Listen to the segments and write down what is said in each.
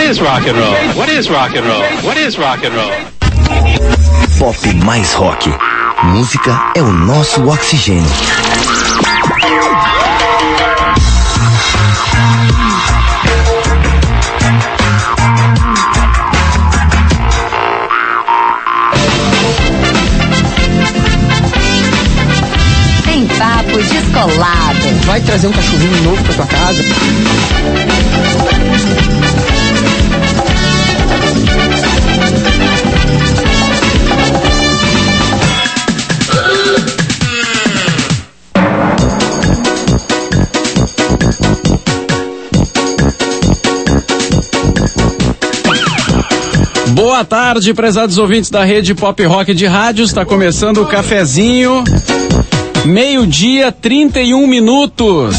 is rock and roll? What is rock and roll? What is rock and roll? Pop mais rock. Música é o nosso oxigênio. Tem papo descolado. Vai trazer um cachorrinho novo pra tua casa? Boa tarde, prezados ouvintes da Rede Pop Rock de Rádios. Está começando o cafezinho. 12h, 31 minutos.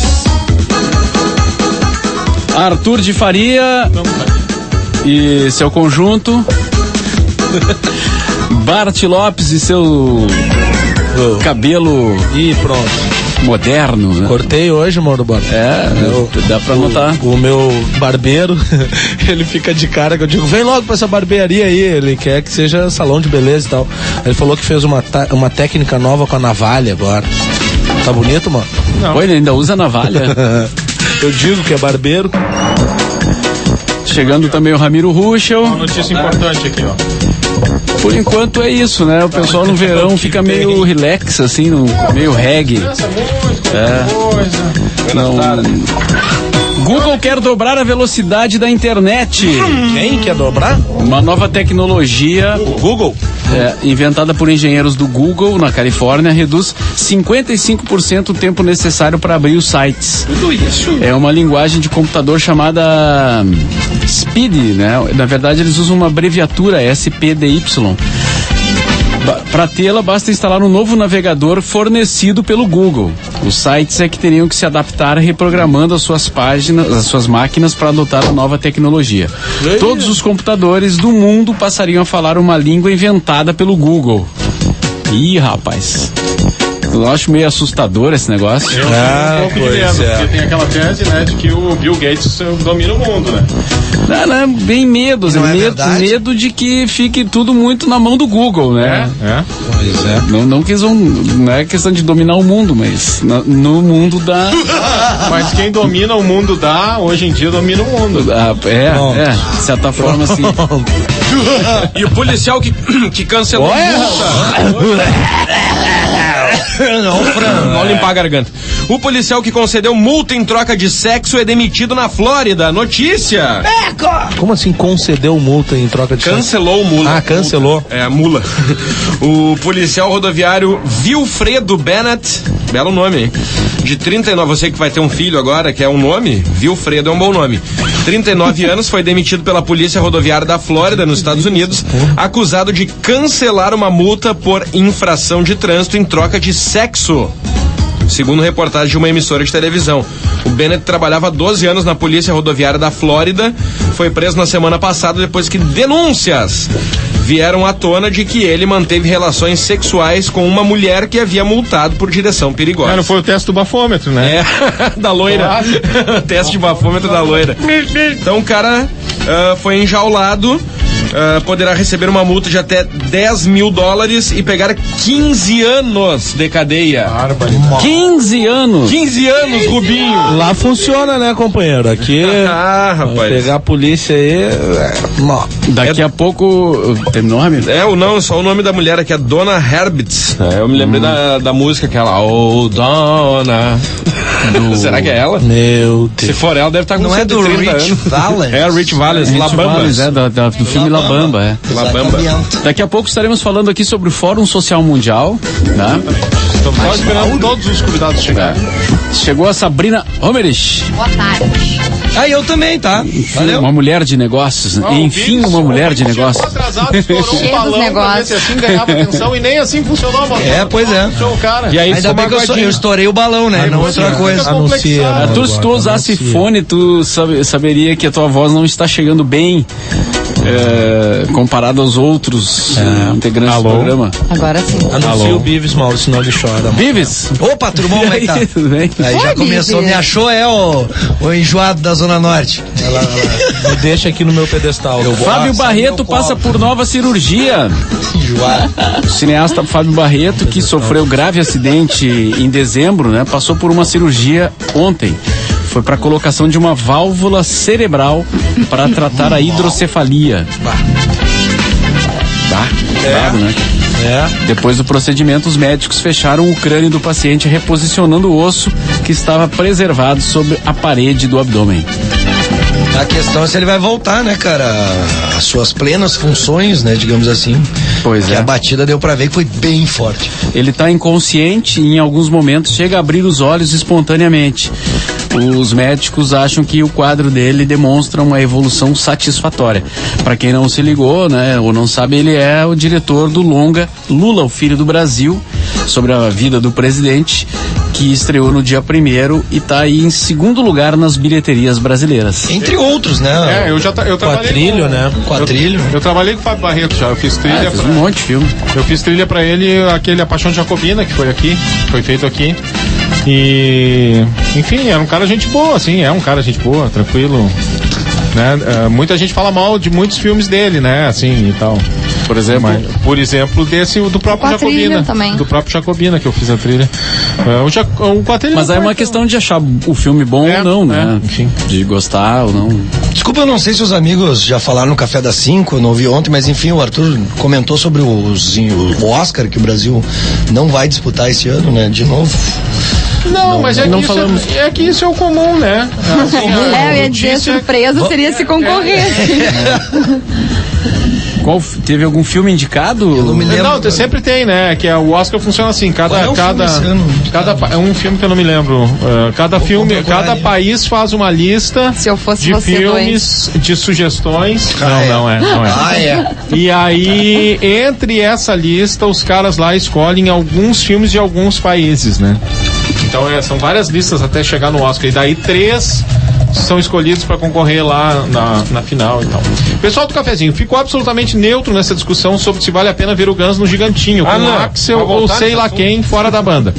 Arthur de Faria e seu conjunto. Bart Lopes e seu cabelo e pronto. Moderno, né? Cortei hoje, mano, Bart. Dá pra notar. O meu barbeiro, ele fica de cara que eu digo, vem logo pra essa barbearia aí. Ele quer que seja salão de beleza e tal. Ele falou que fez uma técnica nova com a navalha agora. Tá bonito, mano? Não. Pô, ele ainda usa navalha. Eu digo que é barbeiro. Chegando também o Ramiro Ruschel. Uma notícia importante aqui, ó. Por enquanto é isso, né? O pessoal no verão fica meio relax, assim, meio reggae. Não. Google quer dobrar a velocidade da internet. Quem quer dobrar? Uma nova tecnologia. O Google? Inventada por engenheiros do Google, na Califórnia, reduz 55% o tempo necessário para abrir os sites. Tudo isso? É uma linguagem de computador chamada SPID, né? Na verdade, eles usam uma abreviatura, SPDY. Para tê-la, basta instalar um novo navegador fornecido pelo Google. Os sites é que teriam que se adaptar reprogramando as suas páginas, as suas máquinas para adotar a nova tecnologia. Todos os computadores do mundo passariam a falar uma língua inventada pelo Google. Ih, rapaz. Eu acho meio assustador esse negócio. Eu um pouco de medo, porque tem aquela tese, né, de que o Bill Gates domina o mundo, né? Não, bem medo, medo de que fique tudo muito na mão do Google, né? Pois é. Não é questão de dominar o mundo, mas no mundo da... Mas quem domina o mundo hoje em dia domina o mundo. De certa forma, sim. E o policial que cancelou a multa. Não, Fran. Vou limpar a garganta. O policial que concedeu multa em troca de sexo é demitido na Flórida. Notícia! Como assim concedeu multa em troca de Cancelou multa. Ah, cancelou. A mula. O policial rodoviário Wilfredo Bennett, belo nome, hein? De 39, você que vai ter um filho agora, que é um nome, Wilfredo é um bom nome. 39 anos, foi demitido pela Polícia Rodoviária da Flórida, nos Estados Unidos, acusado de cancelar uma multa por infração de trânsito em troca de sexo. Segundo reportagem de uma emissora de televisão. O Bennett trabalhava há 12 anos na Polícia Rodoviária da Flórida, foi preso na semana passada depois que denúncias vieram à tona de que ele manteve relações sexuais com uma mulher que havia multado por direção perigosa. Não foi o teste do bafômetro, né? Da loira. Teste de bafômetro da loira. Então o cara foi enjaulado. Poderá receber uma multa de até $10 mil e pegar 15 anos de cadeia. 15 anos? 15 anos, Rubinho. Lá funciona, né, companheiro? Aqui, rapaz. Pegar a polícia aí... Daqui a pouco... Tem nome? Só o nome da mulher aqui é Donna Herbitz. Eu me lembrei da música aquela... Oh, Donna... Será que é ela? Meu Deus. Se for ela, deve estar com 130 anos. Não é do Rich Valens? É, Rich Valens, La Bamba. Do filme La Bamba, La Bamba. Daqui a pouco estaremos falando aqui sobre o Fórum Social Mundial, né? Estamos só esperando todos os convidados chegarem. Chegou a Sabrina Homerich. Boa tarde. Eu também, tá? Valeu. Uma mulher de negócios, né? Enfim, uma mulher de negócios. Atrasado, estourou um Cheio balão dos pra ver negócios. se assim ganhava atenção e nem assim funcionou, mano. Pois é. Cara. E aí, Ainda bem que eu estourei o balão, né? Não outra coisa. Se tu usasse fone, tu saberia que a tua voz não está chegando bem. comparado aos outros integrantes do programa. Agora sim. Anuncia o Bives, Mauro, senão ele chora. Bives? Opa, turmão, como é que tá? Tudo bem? Aí já começou, me achou, o enjoado da Zona Norte. Ela me deixa aqui no meu pedestal. Fábio Barreto passa por nova cirurgia. O cineasta Fábio Barreto, que sofreu grave acidente em dezembro, né? Passou por uma cirurgia ontem. Foi para colocação de uma válvula cerebral para tratar a hidrocefalia. Bravo, né? Depois do procedimento, os médicos fecharam o crânio do paciente, reposicionando o osso que estava preservado sobre a parede do abdômen. A questão é se ele vai voltar, né, cara, às suas plenas funções, né, digamos assim. Pois Porque a batida deu pra ver que foi bem forte. Ele tá inconsciente e em alguns momentos chega a abrir os olhos espontaneamente. Os médicos acham que o quadro dele demonstra uma evolução satisfatória. Para quem não se ligou, né, ou não sabe, ele é o diretor do longa Lula, o Filho do Brasil, sobre a vida do presidente, que estreou no dia 1º e tá aí em segundo lugar nas bilheterias brasileiras. Entre outros, né? Eu trabalhei Quatrilho, né? Quatrilho. Eu trabalhei com o Fábio Barreto já, eu fiz trilha Fez um monte de filme. Eu fiz trilha pra ele, aquele A Paixão de Jacobina, que foi aqui, foi feito aqui. E, enfim, era um cara gente boa, assim, tranquilo, né? Muita gente fala mal de muitos filmes dele, né, assim, e tal. Por exemplo, desse, do próprio Jacobina. Também. Do próprio Jacobina, que eu fiz a trilha. O Quatrilho. Mas aí é uma questão de achar o filme bom ou não, né? Enfim. De gostar ou não. Desculpa, eu não sei se os amigos já falaram no Café das 5, eu não ouvi ontem, mas enfim, o Arthur comentou sobre o Oscar, que o Brasil não vai disputar esse ano, né, de novo. Não, mas é que isso é o comum, né? Assim, eu ia dizer, surpresa seria se concorrer. Teve algum filme indicado? Eu não me lembro. Não, sempre tem, né? Que o Oscar funciona assim, é um filme que eu não me lembro. Cada país faz uma lista de filmes, de sugestões. Não é. E aí, entre essa lista, os caras lá escolhem alguns filmes de alguns países, né? Então são várias listas até chegar no Oscar. E daí 3 são escolhidos para concorrer lá na final e tal. Pessoal do Cafezinho, ficou absolutamente neutro nessa discussão sobre se vale a pena ver o Guns no Gigantinho, com o Axel ou sei lá quem fora da banda.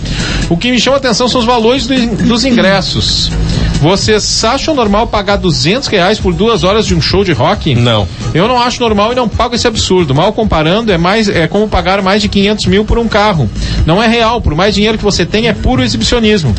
O que me chama a atenção são os valores dos ingressos. Vocês acham normal pagar R$200 por 2 horas de um show de rock? Não. Eu não acho normal e não pago esse absurdo. Mal comparando, é como pagar mais de 500 mil por um carro. Não é real, por mais dinheiro que você tem, é puro exibicionismo.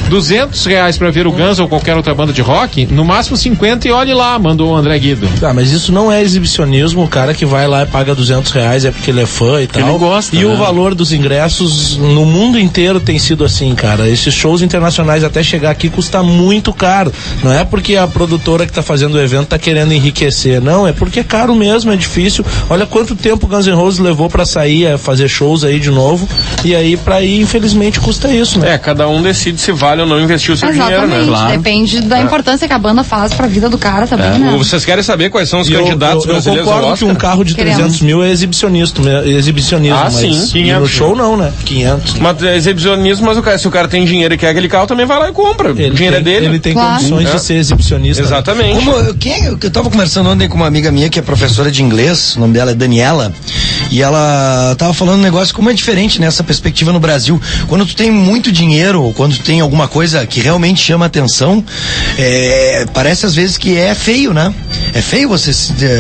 R$200 pra ver o Guns ou qualquer outra banda de rock, no máximo 50 e olhe lá, mandou o André Guido. Mas isso não é exibicionismo, o cara que vai lá e paga R$200 é porque ele é fã e tal. Ele gosta, e o valor dos ingressos no mundo inteiro tem sido assim, cara. Esses shows internacionais até chegar aqui custa muito caro. Não é porque a produtora que tá fazendo o evento tá querendo enriquecer, não, é porque é caro mesmo, é difícil. Olha quanto tempo o Guns N' Roses levou pra sair, fazer shows aí de novo, e aí pra ir, infelizmente, custa isso, né? Cada um decide se vale ou não investir o seu dinheiro, né? Claro. Depende da importância que a banda faz pra vida do cara também, né? Vocês querem saber quais são os candidatos brasileiros ao Oscar? Eu concordo que um carro de 300 mil é exibicionismo, mas sim. no show não, né? 500. Mas é exibicionismo, mas se o cara tem dinheiro e quer aquele carro, também vai lá e compra. O dinheiro é dele. Ele tem condições de ser exibicionista. Exatamente. Eu tava conversando ontem com uma amiga minha que é professora de inglês, o nome dela é Daniela, e ela tava falando um negócio como é diferente nessa perspectiva no Brasil. Quando tu tem muito dinheiro, ou quando tu tem alguma coisa que realmente chama atenção, parece às vezes que é feio, né? É feio você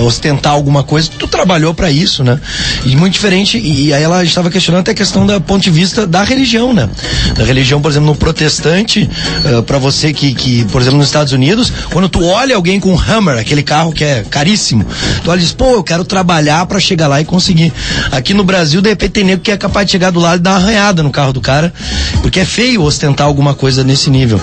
ostentar alguma coisa, tu trabalhou pra isso, né? E muito diferente, e aí ela estava questionando até a questão do ponto de vista da religião, né? Da religião, por exemplo, no protestante, pra você que, por exemplo, nos Estados Unidos, quando tu olha alguém com um Hummer, aquele carro que é caríssimo, tu olha e diz, eu quero trabalhar pra chegar lá e conseguir. Aqui no Brasil, de repente, tem nego que é capaz de chegar do lado e dar uma arranhada no carro do cara, porque é feio ostentar alguma coisa nesse nível.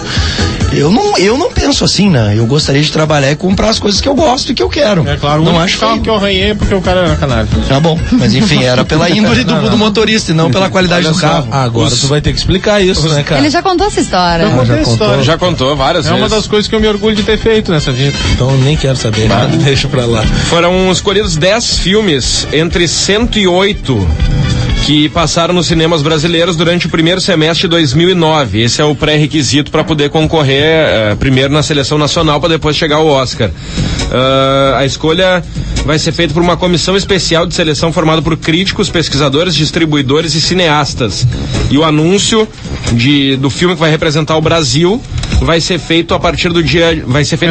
Eu não penso assim, né? Eu gostaria de trabalhar e comprar as coisas que eu gosto e que eu quero. É claro, não acho carro que eu arranhei porque o cara era canário. Tá bom, mas enfim, era pela índole do motorista e não pela qualidade do carro. Agora tu vai ter que explicar isso, né, cara? Ele já contou essa história. Já contou várias várias vezes. É uma das coisas que eu me orgulho de ter feito nessa vida. Então nem quero saber. Deixa pra lá. Foram escolhidos 10 filmes entre 108 que passaram nos cinemas brasileiros durante o primeiro semestre de 2009. Esse é o pré-requisito para poder concorrer primeiro na seleção nacional para depois chegar ao Oscar. A escolha vai ser feita por uma comissão especial de seleção formada por críticos, pesquisadores, distribuidores e cineastas. E o anúncio do filme que vai representar o Brasil vai ser feito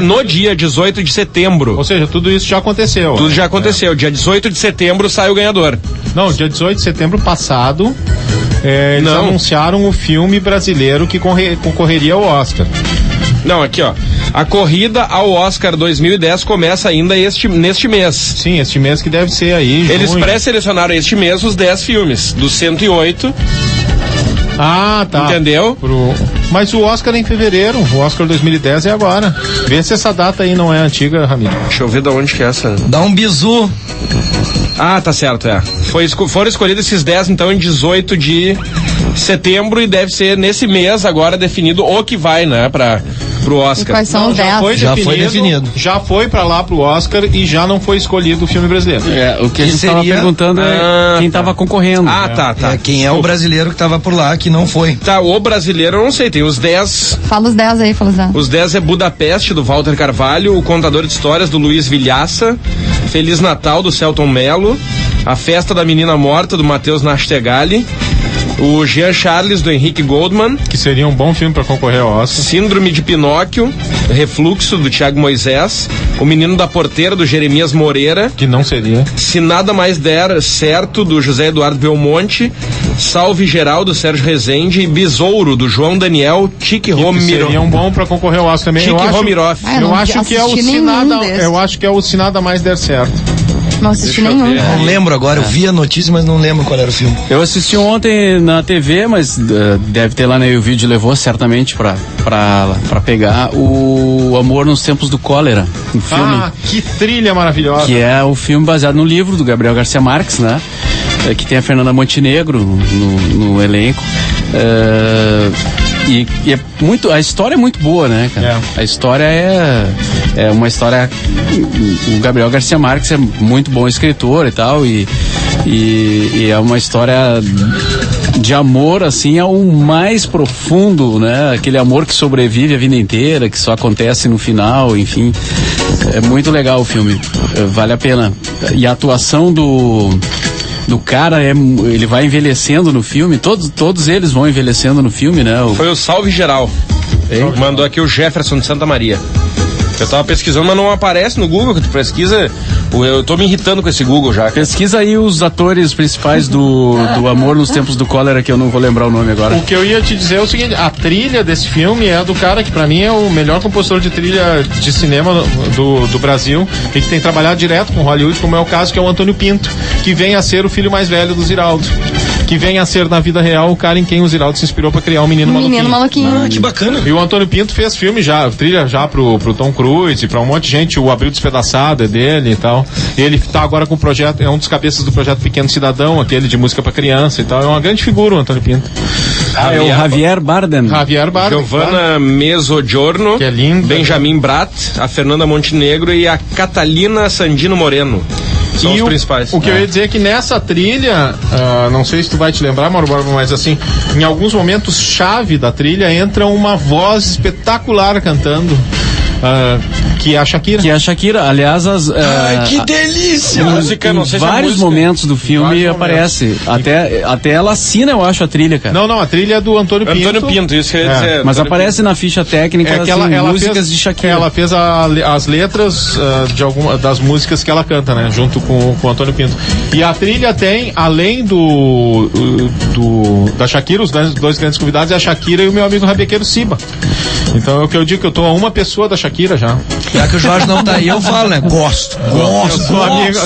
no dia 18 de setembro. Ou seja, tudo isso já aconteceu. Tudo já aconteceu. Dia 18 de setembro sai o ganhador. Não, dia 18 de setembro passado, eles anunciaram o filme brasileiro que concorreria ao Oscar. Não, aqui ó. A corrida ao Oscar 2010 começa ainda neste mês. Sim, este mês que deve ser aí. Eles pré-selecionaram este mês os 10 filmes, dos 108. Ah, tá. Entendeu? Mas o Oscar é em fevereiro, o Oscar 2010 é agora. Vê se essa data aí não é antiga, Ramiro. Deixa eu ver de onde que é essa. Dá um bizu. Ah, tá certo, foram escolhidos esses 10, então, em 18 de setembro e deve ser nesse mês agora definido o que vai, né, pro Oscar. E quais são os 10? Já foi definido. Já foi pra lá pro Oscar e já não foi escolhido o filme brasileiro. O que a gente estava perguntando é quem estava concorrendo. Ah, tá. Quem é o brasileiro que tava por lá, que não foi. Tá, o brasileiro eu não sei, tem os 10. Fala os 10 aí, fala os 10. Os 10 é Budapeste, do Walter Carvalho, O Contador de Histórias, do Luiz Vilhaça, Feliz Natal, do Celton Mello, A Festa da Menina Morta, do Matheus Nastegali, o Jean Charles, do Henrique Goldman, que seria um bom filme para concorrer ao Oscar. Síndrome de Pinóquio, Refluxo, do Thiago Moisés, O Menino da Porteira, do Jeremias Moreira, que não seria. Se Nada Mais Der Certo, do José Eduardo Belmonte, Salve Geral, do Sérgio Rezende, e Besouro, do João Daniel Romiroff. Seria um bom para concorrer ao Oscar também. Romiroff. Eu acho que é o Se Nada Mais Der Certo. Não assisti nenhum. Não lembro agora, eu vi a notícia, mas não lembro qual era o filme. Eu assisti ontem na TV, mas deve ter lá, né? O vídeo levou certamente pra pegar o Amor nos Tempos do Cólera, um filme. Ah, que trilha maravilhosa. Que é o filme baseado no livro do Gabriel Garcia Marques, né? Que tem a Fernanda Montenegro no elenco. E é muito, a história é muito boa, né, cara? A história é uma história. O Gabriel Garcia Marques é muito bom escritor e tal, e é uma história de amor, assim, ao mais profundo, né? Aquele amor que sobrevive a vida inteira, que só acontece no final, enfim. É muito legal o filme, vale a pena. E a atuação do cara, ele vai envelhecendo no filme, todos eles vão envelhecendo no filme, né? Foi o Salve Geral. Mandou aqui o Jefferson de Santa Maria. Eu tava pesquisando, mas não aparece no Google, que tu pesquisa. Eu tô me irritando com esse Google já. Pesquisa aí os atores principais do Amor nos Tempos do Cólera, que eu não vou lembrar o nome agora. O que eu ia te dizer é o seguinte: a trilha desse filme é do cara que pra mim é o melhor compositor de trilha de cinema do Brasil, e que tem trabalhado direto com Hollywood, como é o caso, que é o Antônio Pinto, que vem a ser o filho mais velho do Ziraldo, que vem a ser na vida real o cara em quem o Ziraldo se inspirou pra criar o Menino Maluquinho. Ah, que bacana. E o Antônio Pinto fez filme já, trilha já pro Tom Cruise, pra um monte de gente. O Abril Despedaçado é dele e tal. Ele tá agora com o projeto, é um dos cabeças do projeto Pequeno Cidadão, aquele de música pra criança e tal. É uma grande figura o Antônio Pinto. É o Javier Bardem. Giovanna Mezzogiorno, que é lindo. Benjamin Bratt, a Fernanda Montenegro e a Catalina Sandino Moreno. São os principais. O que eu ia dizer é que nessa trilha, não sei se tu vai te lembrar, Mauro Borba, mas assim, em alguns momentos chave da trilha entra uma voz espetacular cantando. Que é a Shakira. Aliás, ai, que delícia! Música, não sei se vários momentos do filme aparece. Até ela assina, eu acho, a trilha, cara. Não, a trilha é do Antônio Pinto, isso que eu ia dizer. Mas aparece na ficha técnica músicas de Shakira. Ela fez as letras de algumas das músicas que ela canta, né? Junto com o Antônio Pinto. E a trilha tem, além da Shakira, os dois grandes convidados, é a Shakira e o meu amigo Rabequeiro Siba. Então é o que eu digo, que eu tô a uma pessoa da Shakira já. Já que o Jorge não tá aí, eu falo, né? Gosto.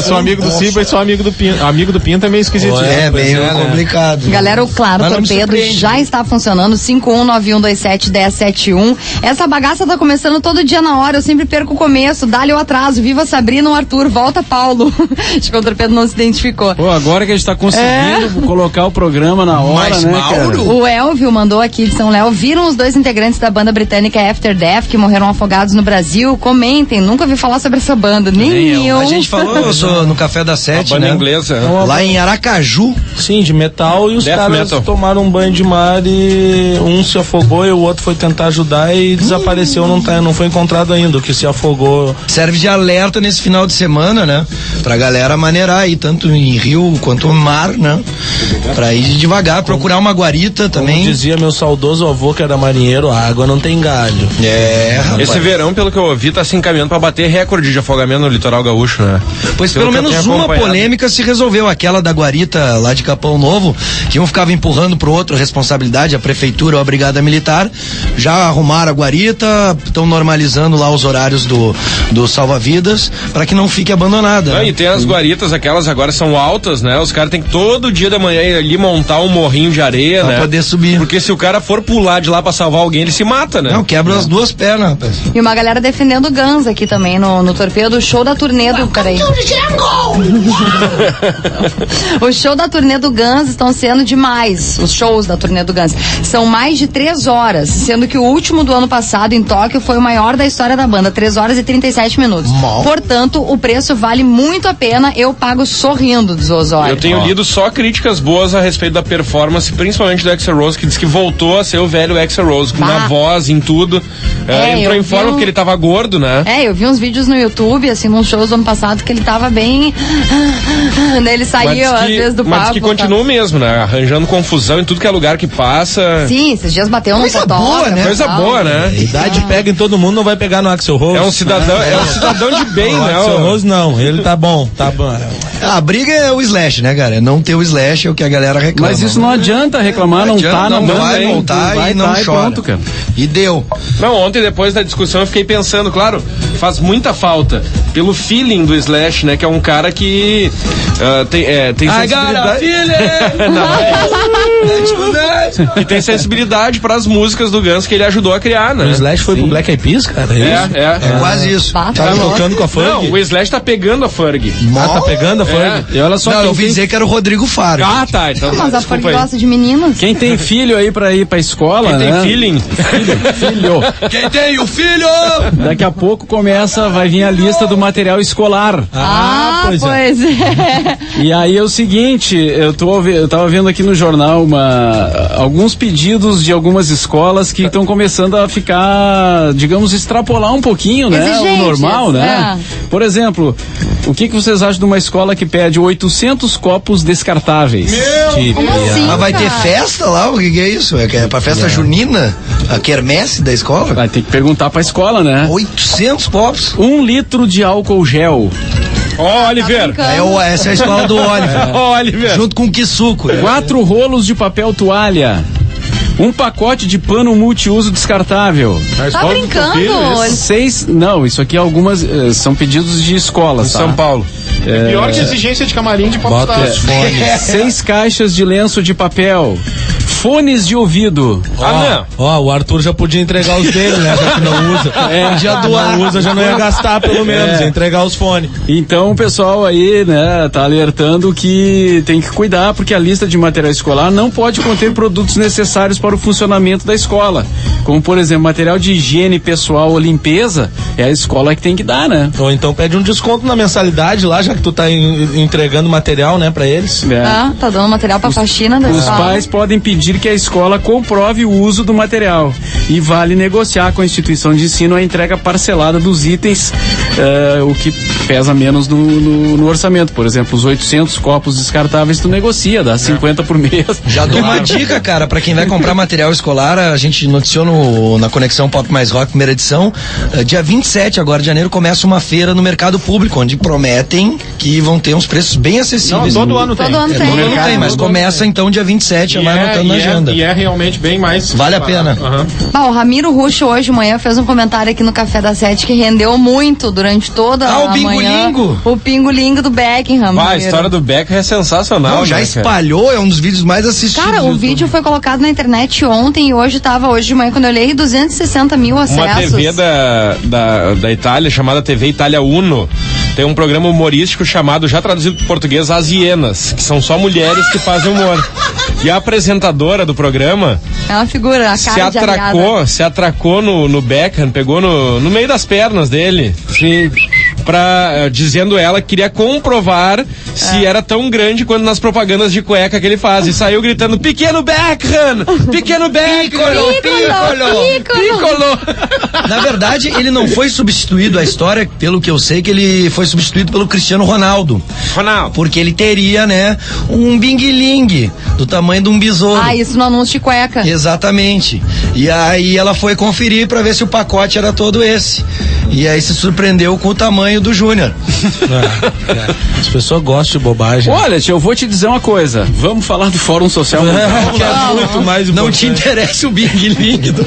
Sou amigo do Siba e sou amigo do Pinto. Amigo do Pinto é meio esquisito. É meio complicado. Galera, o Claro Torpedo já está funcionando, 5191271071. Essa bagaça tá começando todo dia na hora, eu sempre perco o começo, dá-lhe o atraso. Viva Sabrina ou Arthur, volta Paulo. Acho que o Torpedo não se identificou. Pô, agora que a gente tá conseguindo colocar o programa na hora, mas, né, Mauro? O Elvio mandou aqui de São Léo, viram os dois integrantes da banda britânica britânica After Death, que morreram afogados no Brasil. Comentem, nunca ouvi falar sobre essa banda, nem eu. A gente falou no Café da Sete, banda né? inglesa. Lá em Aracaju. Sim, de metal, e os Death caras metal. tomaram um banho de mar e um se afogou e o outro foi tentar ajudar e desapareceu, não foi encontrado ainda, o que se afogou. Serve de alerta nesse final de semana, né? Pra galera maneirar aí, tanto em rio quanto no mar, né? Pra ir devagar, procurar uma guarita também. Como dizia meu saudoso avô, que era marinheiro, a água não tem galho. Rapaz. Esse verão, pelo que eu ouvi, tá se encaminhando pra bater recorde de afogamento no litoral gaúcho, né? Pois pelo menos uma polêmica se resolveu, aquela da guarita lá de Capão Novo, que um ficava empurrando pro outro a responsabilidade, a prefeitura ou a brigada militar. Já arrumaram a guarita, estão normalizando lá os horários do salva-vidas para que não fique abandonada. E tem as guaritas, aquelas agora são altas, né? Os caras têm que todo dia da manhã ir ali montar um morrinho de areia, pra né? poder subir. Porque se o cara for pular de lá pra salvar alguém, ele se mata, né? Não, quebra as duas pernas, rapaz. E uma galera defendendo o Guns aqui também no torpedo, o show da turnê do... Peraí. O show da turnê do Guns estão sendo demais. Os shows da turnê do Guns são mais de 3 horas, sendo que o último do ano passado em Tóquio foi o maior da história da banda, 3 horas e 37 minutos. Portanto, o preço vale muito a pena, eu pago sorrindo dos Osório. Eu tenho lido só críticas boas a respeito da performance, principalmente do Axl Rose, que diz que voltou a ser o velho Axl Rose, na voz, em tudo. Entrou em forma porque ele tava gordo, né? Eu vi uns vídeos no YouTube, assim, nos shows do ano passado, que ele tava bem... Daí ele saía, às vezes, do palco. Mas que continua mesmo, né? Arranjando confusão em tudo que é lugar que passa. Sim, esses dias bateu no Coisa boa, né? Coisa boa, né? A idade pega em todo mundo, não vai pegar no Axl Rose. É um cidadão de bem, o né? Axl Rose não, ele tá bom. A briga é o Slash, né, cara? Não ter o Slash é o que a galera reclama. Mas isso não adianta reclamar, não tá na banda. Vai voltar e não chora. Pronto, cara. E deu. Não, ontem depois da discussão eu fiquei pensando, claro, faz muita falta pelo feeling do Slash, né? Que é um cara que tem sensibilidade. Que tem sensibilidade para as músicas do Guns que ele ajudou a criar, né? O Slash foi pro Black Eyed Peas, cara? É quase isso. Tá tocando com a Ferg? Não, o Slash tá pegando a Ferg. Tá pegando a Ferg? E olha só, Não, eu ouvi dizer que era o Rodrigo Faro. Ah, tá. Então, Mas a Ferg gosta de meninos. quem tem filho aí pra ir pra escola, Quem né? tem feeling. Filho. Quem tem o filho? Daqui a pouco vai vir a lista do material escolar. Pois é. E aí é o seguinte, eu tava vendo aqui no jornal alguns pedidos de algumas escolas que estão começando a ficar, digamos, extrapolar um pouquinho, né? Exigentes, O normal, né? Por exemplo, o que vocês acham de uma escola que pede 800 copos descartáveis? Como assim, Mas vai ter cara? festa lá? O que é isso? É pra festa junina? A quermesse da escola? Vai ter que perguntar pra escola, né? 800 copos? 1 litro de álcool gel. Ó, Oliver. Essa é a escola do Oliver. Ó, Oliver. Junto com o Kisuko. 4 rolos de papel toalha. Um pacote de pano multiuso descartável. Tá brincando? Não, isso aqui são pedidos de escolas, Em São Paulo. Pior que exigência de camarim de Bota os fones. 6 caixas de lenço de papel. Fones de ouvido. O Arthur já podia entregar os dele, né? Já que não usa. Podia doar. Não usa, já não ia gastar pelo menos, ia entregar os fones. Então o pessoal aí, né, tá alertando que tem que cuidar, porque a lista de material escolar não pode conter produtos necessários para o funcionamento da escola. Como, por exemplo, material de higiene pessoal ou limpeza, é a escola que tem que dar, né? Ou então pede um desconto na mensalidade lá, já que tu tá entregando material, né, pra eles. Tá dando material pra faxina da Os escola. pais podem pedir que a escola comprove o uso do material e vale negociar com a instituição de ensino a entrega parcelada dos itens, o que pesa menos no orçamento. Por exemplo, os 800 copos descartáveis tu negocia, dá 50 por mês. Já dou uma dica, cara, pra quem vai comprar material escolar, a gente noticiou na Conexão Pop Mais Rock, primeira edição, dia 27 agora de janeiro começa uma feira no mercado público, onde prometem que vão ter uns preços bem acessíveis. Todo ano tem. Todo ano tem. Todo ano tem, mas começa então dia 27, já vai anotando na agenda. E é realmente bem mais... Vale a pena. Bom, o Ramiro Ruxo hoje de manhã fez um comentário aqui no Café da Sete que rendeu muito durante toda a o manhã. Bingolingo. O pingolingo do Beckham. A história do Beckham é sensacional. Não, já né, espalhou, é um dos vídeos mais assistidos. Cara, o vídeo foi colocado na internet ontem e hoje de manhã, quando eu olhei, 260 mil acessos. Uma TV da Itália, chamada TV Itália Uno, tem um programa humorístico chamado, já traduzido para português, As Hienas, que são só mulheres que fazem humor. E a apresentadora do programa é uma figura, a cara se atracou no Beckham, pegou no meio das pernas dele, sim, dizendo ela que queria comprovar se era tão grande quanto nas propagandas de cueca que ele faz, e saiu gritando: pequeno Beckham, pequeno Beckham, Piccolo. Na verdade, ele não foi substituído, a história, pelo que eu sei, que ele foi substituído pelo Cristiano Ronaldo, porque ele teria, né, um bing-ling do tamanho de um besouro. Isso no anúncio de cueca. Exatamente. E aí ela foi conferir pra ver se o pacote era todo esse. E aí se surpreendeu com o tamanho do Júnior. As pessoas gostam de bobagem. Olha, eu vou te dizer uma coisa. Vamos falar do Fórum Social Mundial. Que é muito mais importante. Não te interessa o bing-ling do...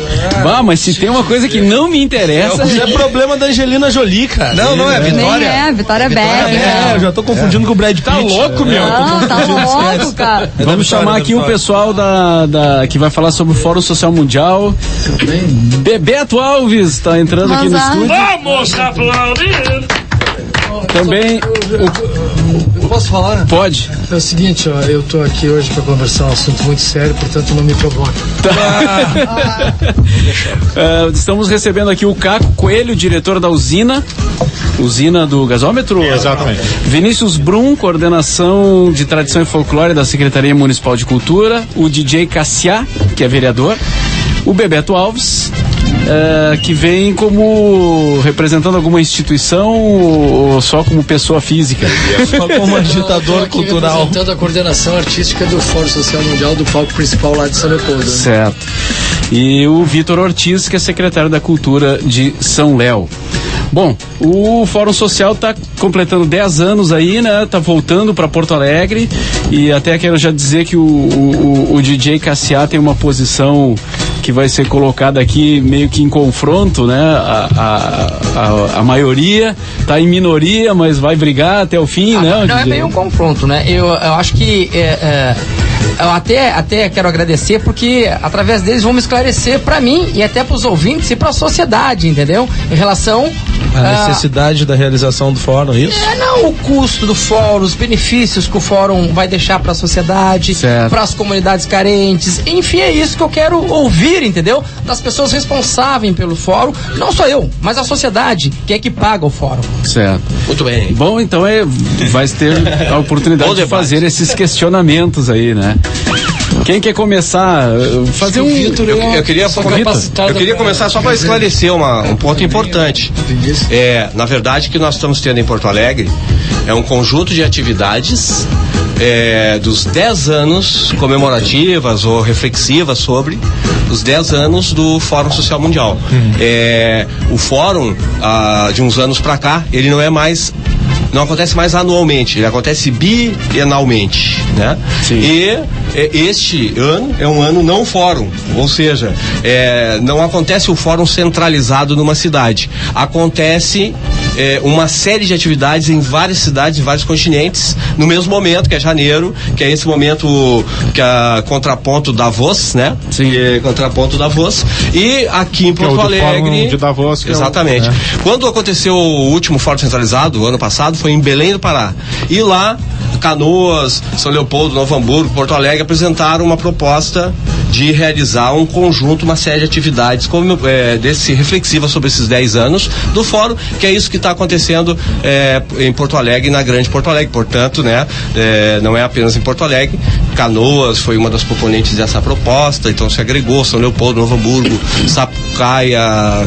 Mas se tem uma coisa que não me interessa... Isso é problema da Angelina Jolie, cara. Não é Vitória. Vitória Beckham. Eu já tô confundindo com o Brad Pitt. Tá louco, meu? Não, tá louco, cara. Vamos chamar aqui o pessoal que vai falar sobre o Fórum Social Mundial. Bebeto Alves tá entrando aqui no estúdio. Vamos aplaudir! Também. Posso falar? Pode. É o seguinte, eu tô aqui hoje para conversar um assunto muito sério, portanto não me provoque. Estamos recebendo aqui o Caco Coelho, diretor da usina do gasômetro. Exatamente. Vinícius Brum, coordenação de tradição e folclore da Secretaria Municipal de Cultura. O DJ Cassiá, que é vereador. O Bebeto Alves, que vem como representando alguma instituição ou só como pessoa física? Só como agitador cultural. Representando a coordenação artística do Fórum Social Mundial do palco principal lá de São Leopoldo. Certo. E o Vitor Ortiz, que é secretário da Cultura de São Léo. Bom, o Fórum Social está completando 10 anos aí, né? Tá voltando para Porto Alegre, e até quero já dizer que o DJ Cassiá tem uma posição que vai ser colocada aqui meio que em confronto, né? A maioria tá em minoria, mas vai brigar até o fim, né? Não, é meio um confronto, né? Eu acho que eu até quero agradecer, porque através deles vão me esclarecer para mim e até para os ouvintes e para a sociedade, entendeu? Em relação a necessidade da realização do fórum, isso? Não, o custo do fórum, os benefícios que o fórum vai deixar para a sociedade, para as comunidades carentes, enfim, é isso que eu quero ouvir, entendeu? Das pessoas responsáveis pelo fórum, não só eu, mas a sociedade, que é que paga o fórum. Certo. Muito bem. Bom, então vai ter a oportunidade de fazer esses questionamentos aí, né? Quem quer começar? Fazer um... Eu queria começar só para esclarecer um ponto importante. Na verdade, o que nós estamos tendo em Porto Alegre é um conjunto de atividades dos 10 anos comemorativas ou reflexivas sobre os 10 anos do Fórum Social Mundial. O Fórum, de uns anos para cá, ele não acontece mais anualmente, ele acontece bienalmente, né? Sim. E este ano é um ano não fórum, ou seja, não acontece o fórum centralizado numa cidade, acontece uma série de atividades em várias cidades, em vários continentes, no mesmo momento, que é janeiro, que é esse momento que é contraponto Davos, né? Sim. Contraponto Davos, e aqui em Porto Alegre, de Davos, exatamente. Quando aconteceu o último fórum centralizado, ano passado, foi em Belém do Pará, e lá Canoas, São Leopoldo, Novo Hamburgo, Porto Alegre apresentaram uma proposta de realizar um conjunto, uma série de atividades reflexiva sobre esses 10 anos do fórum, que é isso que está acontecendo em Porto Alegre, na Grande Porto Alegre. Portanto, né, não é apenas em Porto Alegre. Canoas foi uma das proponentes dessa proposta, então se agregou São Leopoldo, Novo Hamburgo, Sapucaia,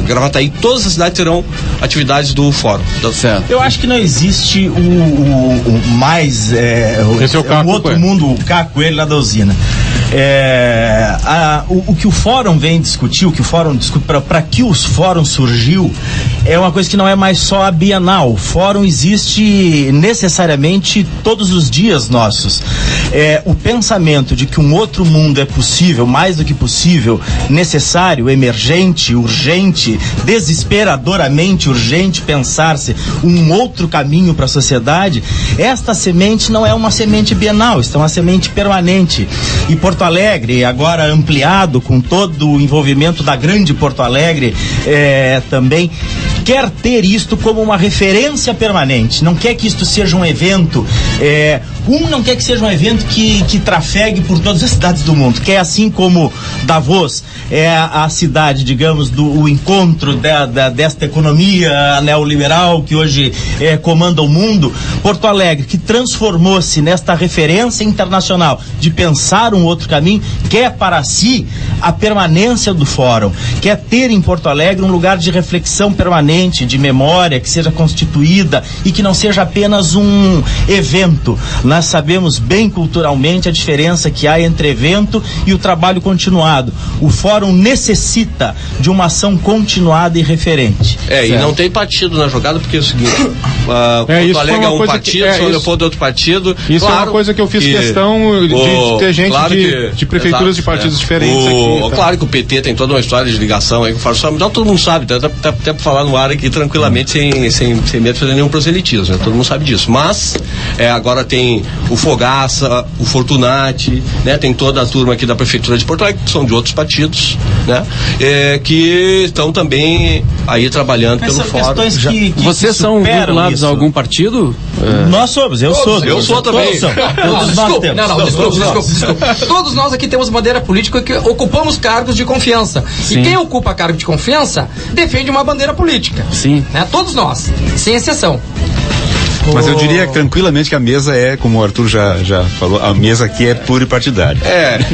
Gravataí, todas as cidades terão atividades do fórum. Certo. Eu acho que não existe o mais o outro mundo, o Caco, ele lá da usina. O que o fórum vem discutir, o que o fórum discute, para que os fóruns surgiu, é uma coisa que não é mais só a bienal. O fórum existe necessariamente todos os dias nossos. O pensamento de que um outro mundo é possível, mais do que possível, necessário, emergente, urgente, desesperadoramente urgente pensar-se um outro caminho para a sociedade, esta semente não é uma semente bienal, esta é uma semente permanente. E Porto Alegre, agora ampliado com todo o envolvimento da Grande Porto Alegre também, quer ter isto como uma referência permanente, não quer que isto seja um evento, não quer que seja um evento que trafegue por todas as cidades do mundo, quer, assim como Davos é a cidade, digamos, do encontro desta economia neoliberal que hoje comanda o mundo. Porto Alegre, que transformou-se nesta referência internacional de pensar um outro caminho, quer para si a permanência do fórum, quer ter em Porto Alegre um lugar de reflexão permanente, de memória, que seja constituída e que não seja apenas um evento. Nós sabemos bem culturalmente a diferença que há entre evento e o trabalho continuado. O fórum necessita de uma ação continuada e referente. E não tem partido na jogada, porque é o seguinte, Porto Alegre é um partido, São Leopoldo é outro partido. Isso é uma coisa que eu fiz questão de ter gente de prefeituras de partidos diferentes aqui. Tá? Claro que o PT tem toda uma história de ligação aí com o Fórum Social, todo mundo sabe, até para falar no ar aqui tranquilamente, sem medo de fazer nenhum proselitismo, né? Todo mundo sabe disso. Mas agora tem o Fogaça, o Fortunati, né? Tem toda a turma aqui da Prefeitura de Porto Alegre, que são de outros partidos, né? Que estão também aí trabalhando pelo Fórum. Vocês são vinculados a algum partido? Nós somos, eu sou também. Desculpa. Todos nós aqui temos bandeira política que ocupamos cargos de confiança. Sim. E quem ocupa cargo de confiança defende uma bandeira política. Sim. Né? Todos nós, sem exceção. Mas eu diria tranquilamente que a mesa como o Arthur já falou, a mesa aqui é pluripartidária.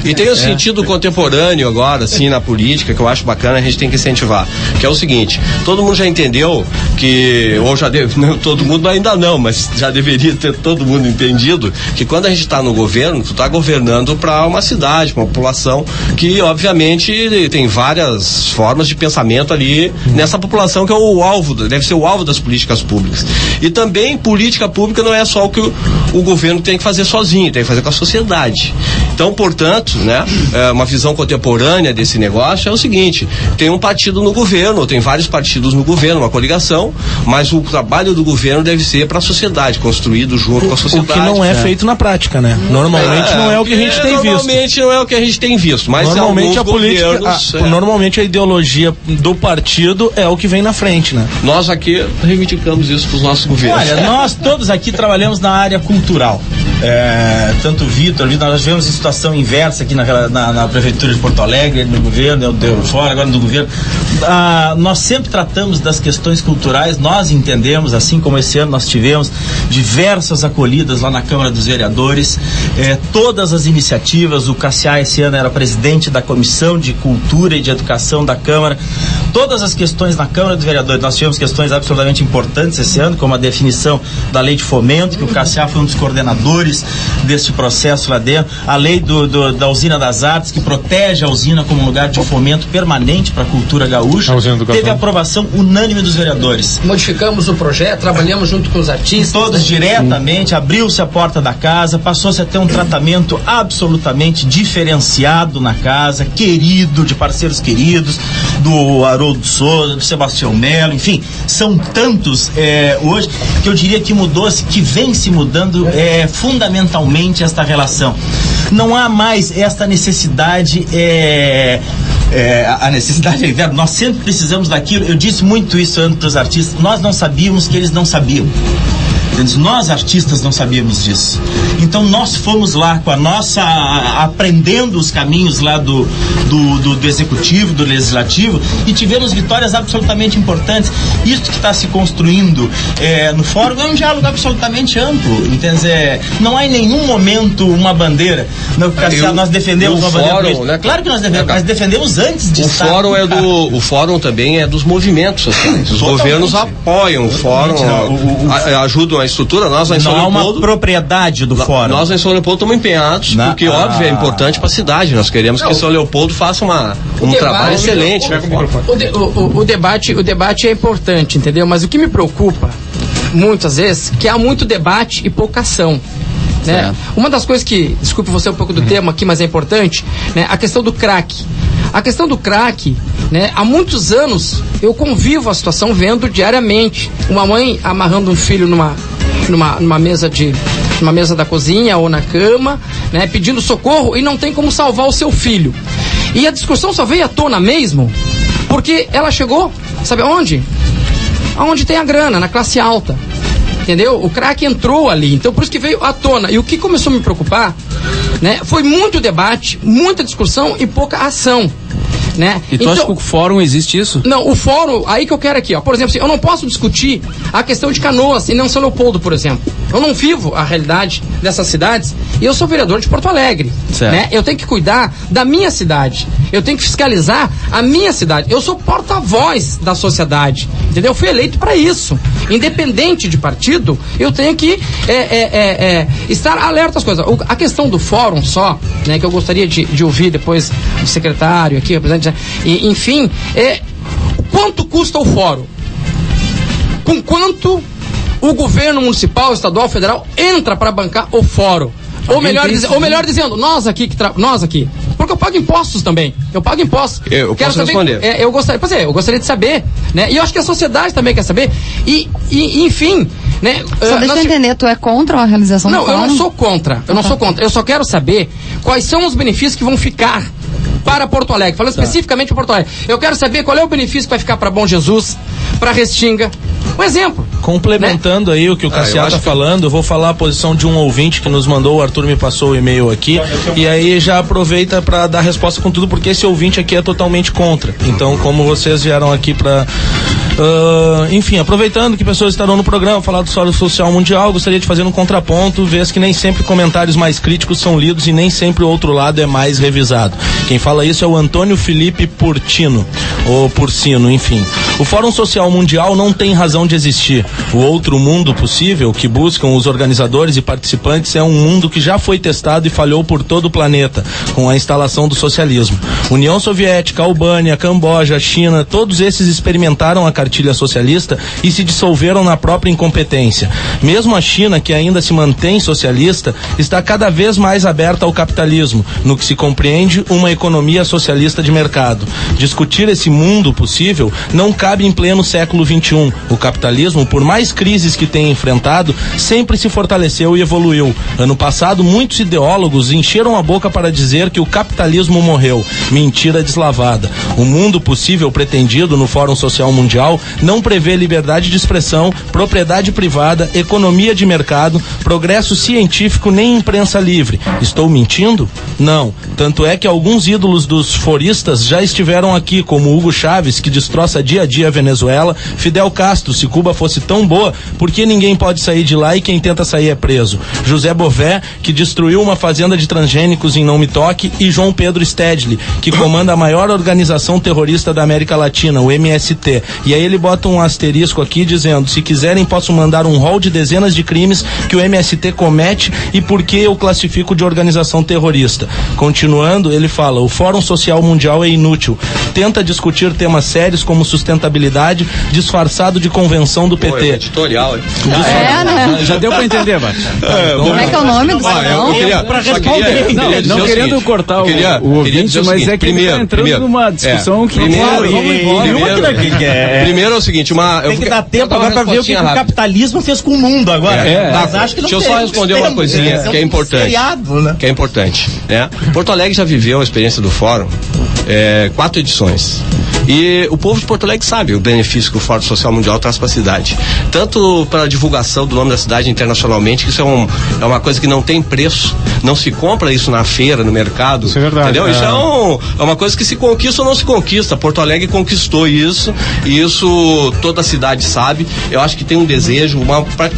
E tem um sentido contemporâneo agora, assim, na política, que eu acho bacana, a gente tem que incentivar. Que é o seguinte, todo mundo já entendeu que, ou já não, todo mundo ainda não, mas já deveria ter todo mundo entendido, que quando a gente está no governo, tu está governando para uma cidade, uma população que, obviamente, tem várias formas de pensamento ali nessa população que é o alvo, deve ser o alvo das políticas públicas. E também política pública não é só o que o governo tem que fazer sozinho, tem que fazer com a sociedade. Então, portanto, né, uma visão contemporânea desse negócio é o seguinte: tem um partido no governo, tem vários partidos no governo, uma coligação, mas o trabalho do governo deve ser para a sociedade, construído junto com a sociedade. O que não é feito na prática, né? Normalmente não é o que a gente tem visto. Normalmente não é o que a gente tem visto, mas normalmente a política, normalmente a ideologia do partido é o que vem na frente, né? Nós aqui reivindicamos isso para os nossos governos. Olha, nós todos aqui trabalhamos na área cultural. Tanto o Vitor, nós tivemos situação inversa aqui na Prefeitura de Porto Alegre, no governo, deu fora, agora no governo. Nós sempre tratamos das questões culturais, nós entendemos, assim como esse ano nós tivemos diversas acolhidas lá na Câmara dos Vereadores, todas as iniciativas, o Cassiá esse ano era presidente da Comissão de Cultura e de Educação da Câmara, todas as questões na Câmara dos Vereadores, nós tivemos questões absolutamente importantes esse ano, como a definição da lei de fomento, que o Cassiá foi um dos coordenadores deste processo lá dentro, a lei da usina das artes, que protege a usina como um lugar de fomento permanente para a cultura gaúcha, teve aprovação unânime dos vereadores. Modificamos o projeto, trabalhamos junto com os artistas. Todos diretamente, abriu-se a porta da casa, passou-se a ter um tratamento absolutamente diferenciado na casa, querido, de parceiros queridos, do Haroldo Souza, do Sebastião Melo, enfim, são tantos hoje, que eu diria que mudou-se, que vem se mudando fundamentalmente esta relação. Não há mais esta necessidade, a necessidade é inverno, nós sempre precisamos daquilo, eu disse muito isso antes para os artistas, nós não sabíamos que eles não sabiam. Nós artistas não sabíamos disso. Então nós fomos lá com a nossa, aprendendo os caminhos lá do executivo, do legislativo, e tivemos vitórias absolutamente importantes. Isso que está se construindo no fórum é um diálogo absolutamente amplo. Entende? Não há em nenhum momento uma bandeira. Nós defendemos uma bandeira. Né? Claro que nós defendemos, mas defendemos antes de estar. O fórum também é dos movimentos sociais. Os governos apoiam o fórum, ajudam a estrutura. Nós em São Leopoldo, não há uma propriedade do fórum. Nós em São Leopoldo estamos empenhados, porque óbvio é importante para a cidade. Nós queremos que São Leopoldo faça um trabalho excelente. O debate é importante, entendeu? Mas o que me preocupa muitas vezes que há muito debate e pouca ação. Né? Uma das coisas que, desculpe você um pouco do tema aqui, mas é importante, né? A questão do crack. A questão do crack, né? Há muitos anos eu convivo a situação vendo diariamente uma mãe amarrando um filho numa mesa da cozinha ou na cama, né? Pedindo socorro e não tem como salvar o seu filho. E a discussão só veio à tona mesmo porque ela chegou, sabe aonde? onde tem a grana, na classe alta. Entendeu? O crack entrou ali, então por isso que veio à tona. E o que começou a me preocupar, né, foi muito debate, muita discussão e pouca ação. Né? E tu acha que o fórum existe isso? Não, o fórum, aí que eu quero aqui, ó. Por exemplo, assim, eu não posso discutir a questão de Canoas e não São Leopoldo, por exemplo. Eu não vivo a realidade dessas cidades e eu sou vereador de Porto Alegre. Né? Eu tenho que cuidar da minha cidade. Eu tenho que fiscalizar a minha cidade. Eu sou porta-voz da sociedade. Entendeu? Eu fui eleito para isso. Independente de partido, eu tenho que estar alerta às coisas. A questão do fórum só, né, que eu gostaria de ouvir depois do secretário aqui, representante, enfim, quanto custa o fórum? Com quanto o governo municipal, estadual, federal entra para bancar o fórum? Ou melhor dizendo, nós aqui, porque eu pago impostos também. Eu pago impostos. Eu posso responder. Eu gostaria de saber, né? E eu acho que a sociedade também quer saber. E enfim, né? Só deixa eu entender, tu é contra a realização do fórum? Não, eu não sou contra. Eu não sou contra. Eu só quero saber quais são os benefícios que vão ficar para Porto Alegre, falando especificamente para Porto Alegre. Eu quero saber qual é o benefício que vai ficar para Bom Jesus, para Restinga. Um exemplo. Complementando, né, aí o que o Cassiano está falando, eu vou falar a posição de um ouvinte que nos mandou, o Arthur me passou o e-mail aqui, e aí já aproveita para dar resposta com tudo, porque esse ouvinte aqui é totalmente contra. Então, como vocês vieram aqui para... enfim, aproveitando que pessoas estarão no programa, falar do Fórum Social Mundial, gostaria de fazer um contraponto, vez que nem sempre comentários mais críticos são lidos e nem sempre o outro lado é mais revisado. Quem fala isso é o Antônio Felipe Portino, ou Porcino, enfim. O Fórum Social Mundial não tem razão de existir. O outro mundo possível que buscam os organizadores e participantes é um mundo que já foi testado e falhou por todo o planeta, com a instalação do socialismo. União Soviética, Albânia, Camboja, China, todos esses experimentaram a cartilha socialista e se dissolveram na própria incompetência. Mesmo a China, que ainda se mantém socialista, está cada vez mais aberta ao capitalismo, no que se compreende uma economia socialista de mercado. Discutir esse mundo possível não cabe em pleno século XXI. O capitalismo, por mais crises que tenha enfrentado, sempre se fortaleceu e evoluiu. Ano passado, muitos ideólogos encheram a boca para dizer que o capitalismo morreu. Mentira deslavada. O mundo possível pretendido no Fórum Social Mundial não prevê liberdade de expressão, propriedade privada, economia de mercado, progresso científico nem imprensa livre. Estou mentindo? Não. Tanto é que alguns ídolos dos foristas já estiveram aqui, como Hugo Chávez, que destroça dia a dia a Venezuela, Fidel Castro, se Cuba fosse tão boa, por que ninguém pode sair de lá e quem tenta sair é preso? José Bové, que destruiu uma fazenda de transgênicos em Não Me Toque, e João Pedro Stedley, que comanda a maior organização terrorista da América Latina, o MST. E aí ele bota um asterisco aqui dizendo, se quiserem posso mandar um rol de dezenas de crimes que o MST comete e por que eu classifico de organização terrorista. Continuando, ele fala, o Fórum Social Mundial é inútil. Tenta discutir temas sérios como sustentabilidade, disfarçado de convenção do PT. Editorial, né? Já deu pra entender, Bate. Como é que é o nome do Não querendo cortar o ouvinte, mas é que ele tá entrando numa discussão que... Primeiro é o seguinte, tem que dar tempo agora pra ver o que o capitalismo fez com o mundo agora. Mas acho que não. Deixa eu só responder uma coisinha que é importante. Que é importante, né? Porto Alegre já viveu a experiência do Fórum 4 edições. E o povo de Porto Alegre sabe o benefício que o Fórum Social Mundial traz para a cidade. Tanto para a divulgação do nome da cidade internacionalmente, que isso é uma coisa que não tem preço. Não se compra isso na feira, no mercado. Isso é verdade. Entendeu? Isso é uma coisa que se conquista ou não se conquista. Porto Alegre conquistou isso, e isso toda a cidade sabe. Eu acho que tem um desejo,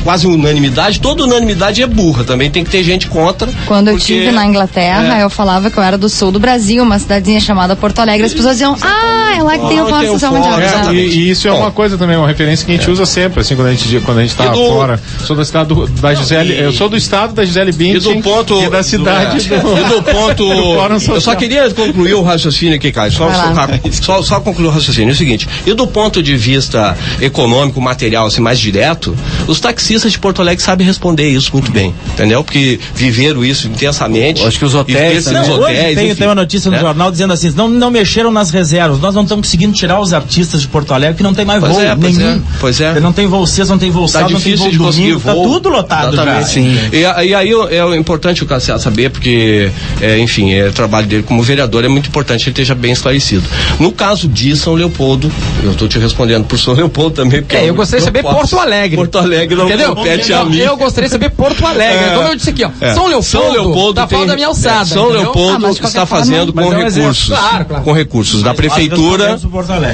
quase unanimidade. Toda unanimidade é burra, também tem que ter gente contra. Quando eu estive na Inglaterra, eu falava que eu era do sul do Brasil, uma cidadezinha chamada Porto Alegre. As pessoas diziam, é lá que tem o Fórum Social Mundial. E isso é uma coisa também, uma referência que a gente usa sempre, assim, quando a gente tá fora. Sou da cidade da Gisele, eu sou do estado da Gisele Bündchen e da cidade e do ponto eu só queria concluir o raciocínio aqui, Caio, só concluir o raciocínio. É o seguinte, e do ponto de vista econômico, material, assim, mais direto, os taxistas de Porto Alegre sabem responder isso muito bem, entendeu? Porque viveram isso intensamente. Acho que os hotéis tem uma notícia no jornal dizendo assim, não mexeram nas reservas, nós não estamos conseguindo tirar os artistas de Porto Alegre, que não tem mais voo nenhum. Pois é. Não tem voo sexta, não tem voo sábado, não tem voo domingo, tá tudo lotado já. Sim. E aí é importante o Cassiano saber, porque, enfim, o trabalho dele como vereador é muito importante que ele esteja bem esclarecido. No caso de São Leopoldo, eu estou te respondendo por São Leopoldo também, porque eu gostaria de saber Porto Alegre. Porto Alegre não compete a mim. Eu gostaria de saber Porto Alegre. Como eu disse aqui, ó. São Leopoldo tá falando da minha alçada. São Leopoldo está fazendo com recursos. Com recursos da prefeitura,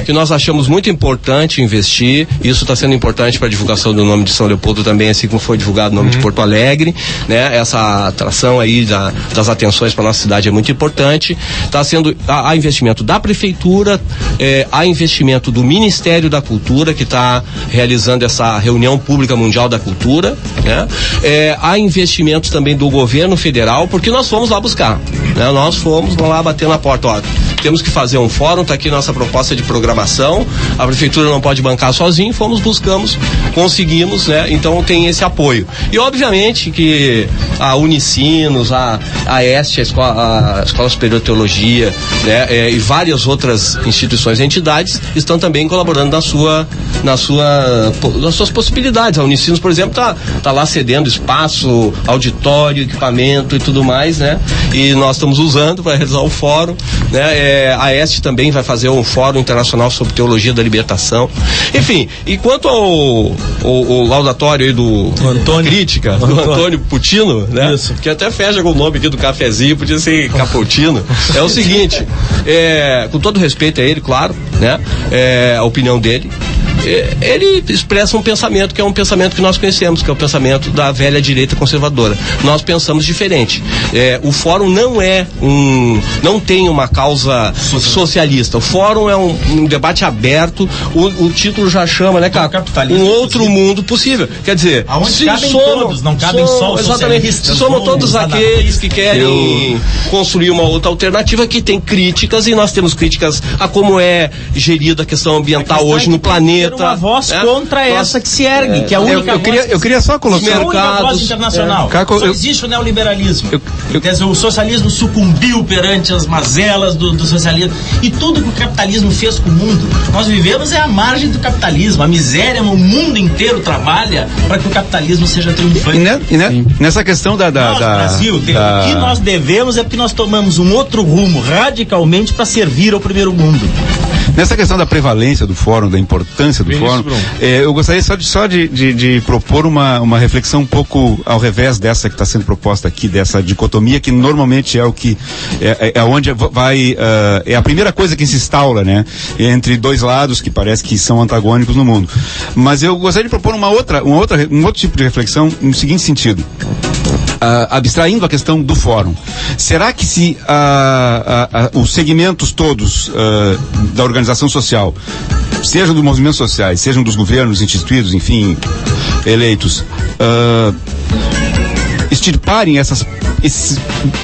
que nós achamos muito importante investir. Isso está sendo importante para a divulgação do nome de São Leopoldo também, assim como foi divulgado o nome de Porto Alegre, né? Essa atração aí das atenções para nossa cidade é muito importante. Está sendo há investimento da prefeitura, há investimento do Ministério da Cultura, que está realizando essa reunião pública mundial da cultura, né? Há investimentos também do governo federal, porque nós fomos lá buscar, né? Nós fomos lá bater na porta, ó, temos que fazer um fórum, tá aqui nossa proposta de programação, a prefeitura não pode bancar sozinho, buscamos, conseguimos, né? Então tem esse apoio. E obviamente que a Unicinos, a EST, a Escola Superior de Teologia, né? E várias outras instituições e entidades estão também colaborando nas suas possibilidades. A Unicinos, por exemplo, tá lá cedendo espaço, auditório, equipamento e tudo mais, né? E nós estamos usando para realizar o fórum, né? A EST também vai fazer um fórum internacional sobre teologia da libertação. Enfim, e quanto ao laudatório aí do Antônio, crítica, do Antônio Putino, né? Isso. Que até fecha com o nome aqui do cafezinho, podia ser Caputino. É o seguinte, com todo respeito a ele, claro, né? A opinião dele. Ele expressa um pensamento que é um pensamento que nós conhecemos, que é o pensamento da velha direita conservadora. Nós pensamos diferente. O fórum não tem uma causa socialista. O fórum é um debate aberto. O título já chama, né, cara? Um outro mundo possível. Quer dizer, se cabem todos, não cabem só os socialistas. Se somam todos aqueles que querem construir uma outra alternativa, que tem críticas, e nós temos críticas a como é gerida a questão ambiental hoje no planeta. Uma voz contra essa que se ergue, que é a única eu queria só colocar a única voz internacional. Só existe o neoliberalismo. Quer dizer, o socialismo sucumbiu perante as mazelas do socialismo, e tudo que o capitalismo fez com o mundo, nós vivemos à margem do capitalismo. A miséria, o mundo inteiro trabalha para que o capitalismo seja triunfante. Nessa questão Brasil, o que nós devemos é porque nós tomamos um outro rumo radicalmente para servir ao primeiro mundo. Nessa questão da prevalência do fórum, da importância do fórum, eu gostaria só de propor uma reflexão um pouco ao revés dessa que está sendo proposta aqui, dessa dicotomia que normalmente é o que onde vai é a primeira coisa que se instaura, né, entre dois lados que parece que são antagônicos no mundo. Mas eu gostaria de propor um outro tipo de reflexão no seguinte sentido. Abstraindo a questão do fórum, será que se os segmentos todos da organização social, sejam dos movimentos sociais, sejam dos governos instituídos, enfim, eleitos, extirparem esses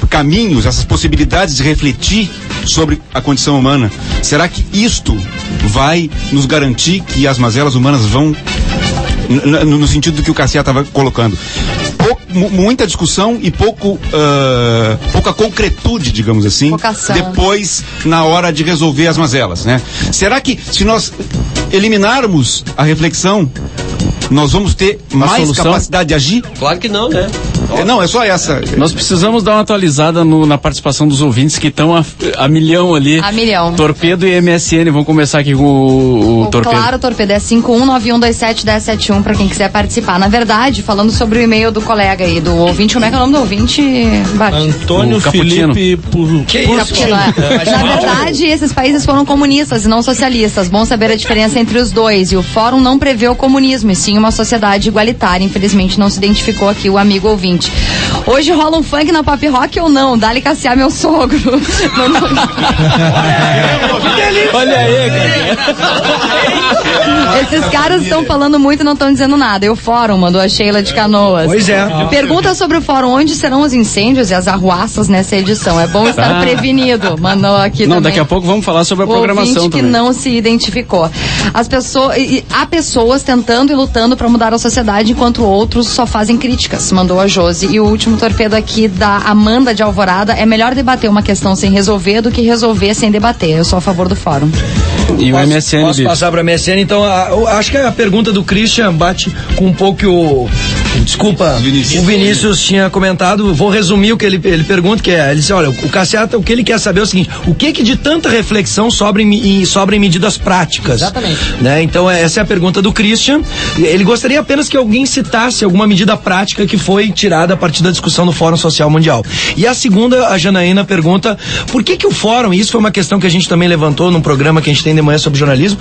caminhos, essas possibilidades de refletir sobre a condição humana, será que isto vai nos garantir que as mazelas humanas vão, no sentido do que o Cassiá estava colocando, muita discussão e pouca concretude, digamos assim, depois na hora de resolver as mazelas, né? Será que se nós eliminarmos a reflexão, nós vamos ter mais capacidade de agir? Claro que não, né? Não, é só essa. Nós precisamos dar uma atualizada na participação dos ouvintes que estão a milhão ali. A milhão. Torpedo e MSN. Vamos começar aqui com o Torpedo. Claro, Torpedo. É 5191271071 para quem quiser participar. Na verdade, falando sobre o e-mail do colega aí, do ouvinte, como é que é o nome do ouvinte? Antônio Felipe Caputino. Na verdade, esses países foram comunistas e não socialistas. Bom saber a diferença entre os dois. E o fórum não prevê o comunismo, e sim uma sociedade igualitária. Infelizmente, não se identificou aqui o amigo ouvinte. Hoje rola um funk na Pop Rock ou não? Dá-lhe Cassiá, meu sogro. Olha aí, cara. Esses caras estão falando muito e não estão dizendo nada. E o fórum, mandou a Sheila de Canoas. Pois é. Pergunta sobre o fórum: onde serão os incêndios e as arruaças nessa edição? É bom estar prevenido. Mandou aqui também. Daqui a pouco vamos falar sobre a programação também. Que não se identificou. Há pessoas tentando e lutando para mudar a sociedade, enquanto outros só fazem críticas. Mandou a Josi. E o último torpedo aqui da Amanda de Alvorada: é melhor debater uma questão sem resolver do que resolver sem debater. Eu sou a favor do fórum. E o MSN. Posso passar para MSN? Então, acho que a pergunta do Christian bate com um pouco que o Vinícius tinha comentado. Vou resumir o que ele pergunta, que é, ele disse, olha, o Cassiata, o que ele quer saber é o seguinte, o que de tanta reflexão sobra em medidas práticas? Exatamente. Né? Então, essa é a pergunta do Christian. Ele gostaria apenas que alguém citasse alguma medida prática que foi tirada a partir da discussão no Fórum Social Mundial. E a segunda, a Janaína pergunta, por que o Fórum, isso foi uma questão que a gente também levantou num programa que a gente tem de manhã sobre jornalismo,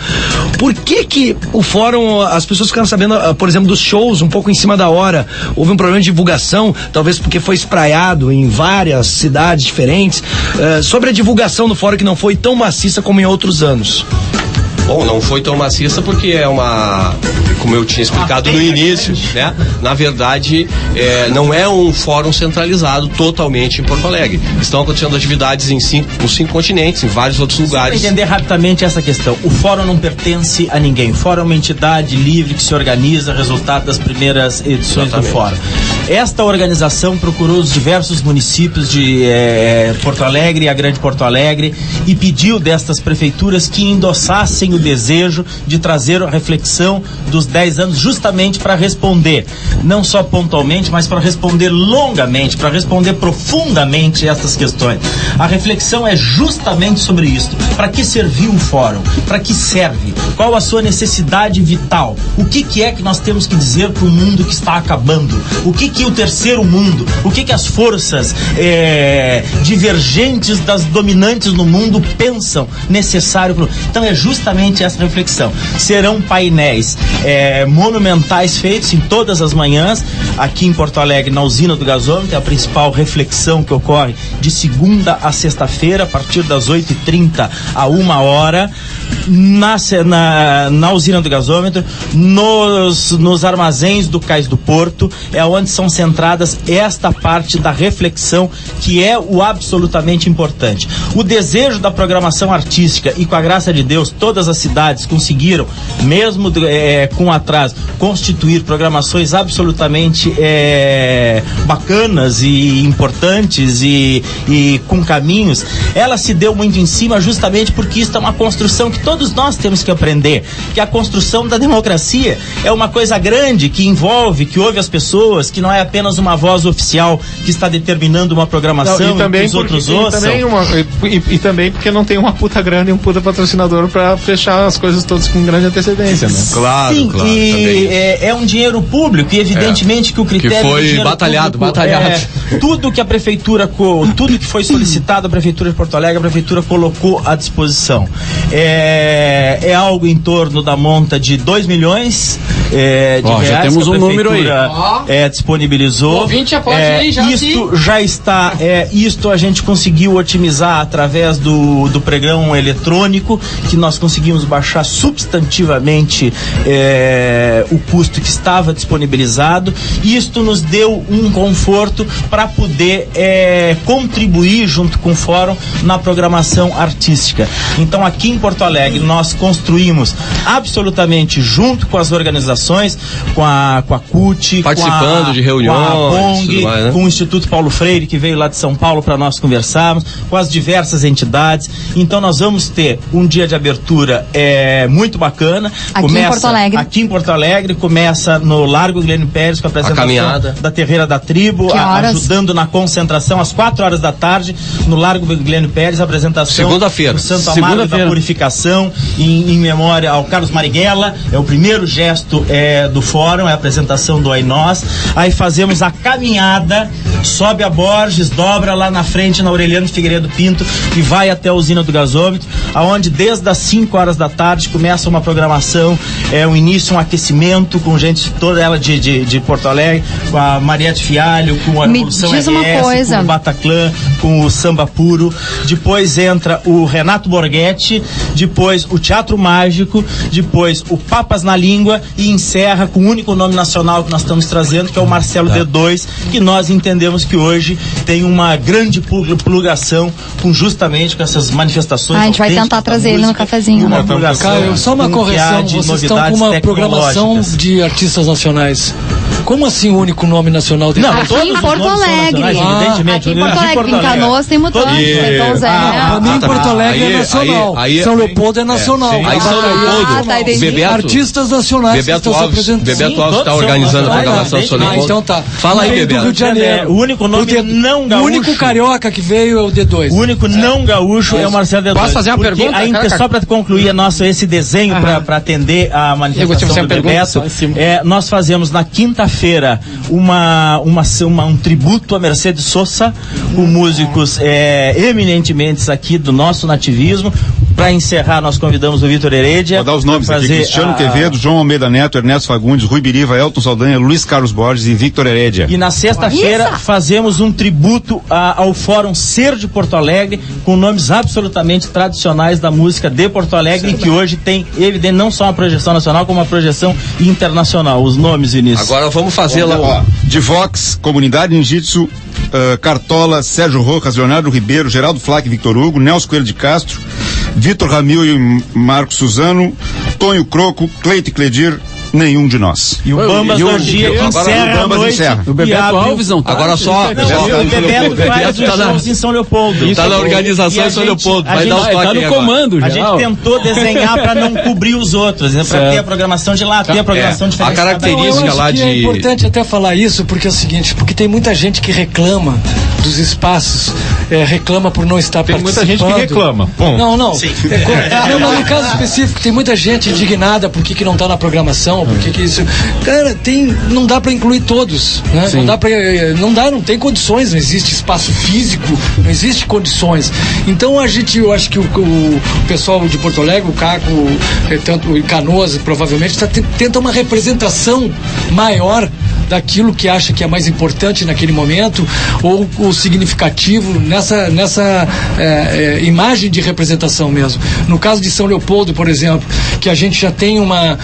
por que o Fórum, as pessoas ficaram sabendo, por exemplo, dos shows um pouco em cima da hora, houve um problema de divulgação, talvez porque foi espraiado em várias cidades diferentes, sobre a divulgação do Fórum que não foi tão maciça como em outros anos. Bom, não foi tão maciça porque é uma, como eu tinha explicado no início, né? Na verdade, não é um fórum centralizado totalmente em Porto Alegre. Estão acontecendo atividades nos 5 continentes, em vários outros lugares. Para entender rapidamente essa questão, o fórum não pertence a ninguém. O fórum é uma entidade livre que se organiza, resultado das primeiras edições do fórum. Esta organização procurou os diversos municípios de Porto Alegre e a Grande Porto Alegre e pediu destas prefeituras que endossassem o desejo de trazer a reflexão dos 10 anos justamente para responder, não só pontualmente, mas para responder longamente, para responder profundamente essas questões. A reflexão é justamente sobre isso. Para que serviu o fórum? Para que serve? Qual a sua necessidade vital? O que é que nós temos que dizer para o mundo que está acabando? O que o terceiro mundo? O que as forças divergentes das dominantes no mundo pensam necessário? Então é justamente essa reflexão. Serão painéis monumentais feitos em todas as manhãs aqui em Porto Alegre, na usina do gasômetro. É a principal reflexão que ocorre de segunda a sexta-feira, a partir das 8h30 a 1h, na usina do gasômetro, nos armazéns do Cais do Porto, é onde são centradas esta parte da reflexão, que é o absolutamente importante. O desejo da programação artística, e com a graça de Deus, todas as cidades conseguiram, mesmo com atraso, constituir programações absolutamente bacanas e importantes e com caminhos. Ela se deu muito em cima justamente porque isso é uma construção que todos nós temos que aprender, que a construção da democracia é uma coisa grande, que envolve, que ouve as pessoas, que não é apenas uma voz oficial que está determinando uma programação e que os outros ouçam. E também porque não tem uma puta grana e um puta patrocinador para fechar as coisas todas com grande antecedência, né? Claro, sim, claro. E é um dinheiro público e evidentemente que o critério que foi batalhado. Tudo que a prefeitura, tudo que foi solicitado à prefeitura de Porto Alegre, a prefeitura colocou à disposição. É algo em torno da monta de 2 milhões de reais. Já temos um número aí. Disponibilizou. O ouvinte já pode ir, isto já está. Isto a gente conseguiu otimizar através do pregão eletrônico, que nós conseguimos baixar substantivamente o custo que estava disponibilizado. Isto nos deu um conforto para poder contribuir junto com o fórum na programação artística. Então aqui em Porto Alegre nós construímos absolutamente junto com as organizações, com a CUT, participando de reuniões, com a PONG, mais, né? com o Instituto Paulo Freire, que veio lá de São Paulo para nós conversarmos, com as diversas entidades. Então nós vamos ter um dia de abertura muito bacana. Aqui em Porto Alegre. Aqui em Porto Alegre, começa no Largo Guilherme Pérez, com a apresentação da Terreira da Tribo, ajudando na concentração às 4h da tarde, no Largo Guilherme Pérez, a apresentação segunda-feira, do Santo Amaro da Purificação, em memória ao Carlos Marighella. É o primeiro gesto do fórum, é a apresentação do Ainós. Aí fazemos a caminhada, sobe a Borges, dobra lá na frente na Aureliano Figueiredo Pinto e vai até a usina do gasômetro, aonde desde as 5h da tarde começa uma programação, um início, um aquecimento com gente toda ela de Porto Alegre, com a Mariette Fialho, com a Revolução RS, com o Bataclan, com o Samba Puro. Depois entra o Renato Borghetti, depois o Teatro Mágico, depois o Papas na Língua e encerra com o único nome nacional que nós estamos trazendo, que é o Marcelo D2, que nós entendemos que hoje tem uma grande plugação justamente com essas manifestações. A gente vai tentar trazer ele no cafezinho. Só uma correção, vocês estão com uma programação de artistas nacionais. Como assim o único nome nacional dele? Não, aqui em Porto Alegre. Evidentemente. Aqui em Porto Alegre, em Canoas tem mutante. Então, Zé, pra mim, Porto Alegre é nacional. São Leopoldo é nacional. Aí São Leopoldo, Bebeto, artistas nacionais Bebeto Alves está organizando a programação São Leopoldo. Então tá. Fala aí, Bebeto. Rio de Janeiro. O único nome não gaúcho. O único carioca que veio é o D2. O único não gaúcho é o Marcelo D2. Posso fazer uma pergunta? Ainda só para concluir esse desenho para atender a manifestação do Bebeto, nós fazemos na quinta-feira um tributo a Mercedes Sosa, com músicos eminentemente aqui do nosso nativismo. Para encerrar, nós convidamos o Vitor Heredia. Vou dar os nomes aqui: Cristiano Quevedo, João Almeida Neto, Ernesto Fagundes, Rui Biriva, Elton Saldanha, Luiz Carlos Borges e Victor Heredia. E na sexta-feira fazemos um tributo ao Fórum Ser de Porto Alegre, com nomes absolutamente tradicionais da música de Porto Alegre, e que hoje tem, evidente, não só uma projeção nacional, como uma projeção internacional. Os nomes, Vinícius. Agora vamos fazer lá. De Vox, Comunidade Ninjitsu, Cartola, Sérgio Rojas, Leonardo Ribeiro, Geraldo Flack, Victor Hugo, Nelson Coelho de Castro, Vitor Ramil e Marcos Suzano, Tonho Croco, Cleite Cledir, nenhum de nós. E o Bambas do Dia que encerra a noite. O Bebeto Alves não tá. Agora só. O Bebeto faz os shows em São Leopoldo. Tá na organização em São Leopoldo. Vai dar os toques tá no comando já. A gente tentou desenhar para não cobrir os outros, né? Para ter a programação de lá, ter a programação diferente. A característica lá de... É importante até falar isso, porque é o seguinte, porque tem muita gente que reclama dos espaços, reclama por não estar participando. Tem muita gente que reclama. Bom. Não. Sim. Mas no caso específico, tem muita gente indignada por que não está na programação, por que isso... Cara, não dá para incluir todos, né? Não tem condições, não existe espaço físico, não existe condições. Então eu acho que o pessoal de Porto Alegre, o Caco, tanto em Canoas, provavelmente, tenta uma representação maior daquilo que acha que é mais importante naquele momento, ou o significativo nessa imagem de representação mesmo. No caso de São Leopoldo, por exemplo, que a gente já tem uma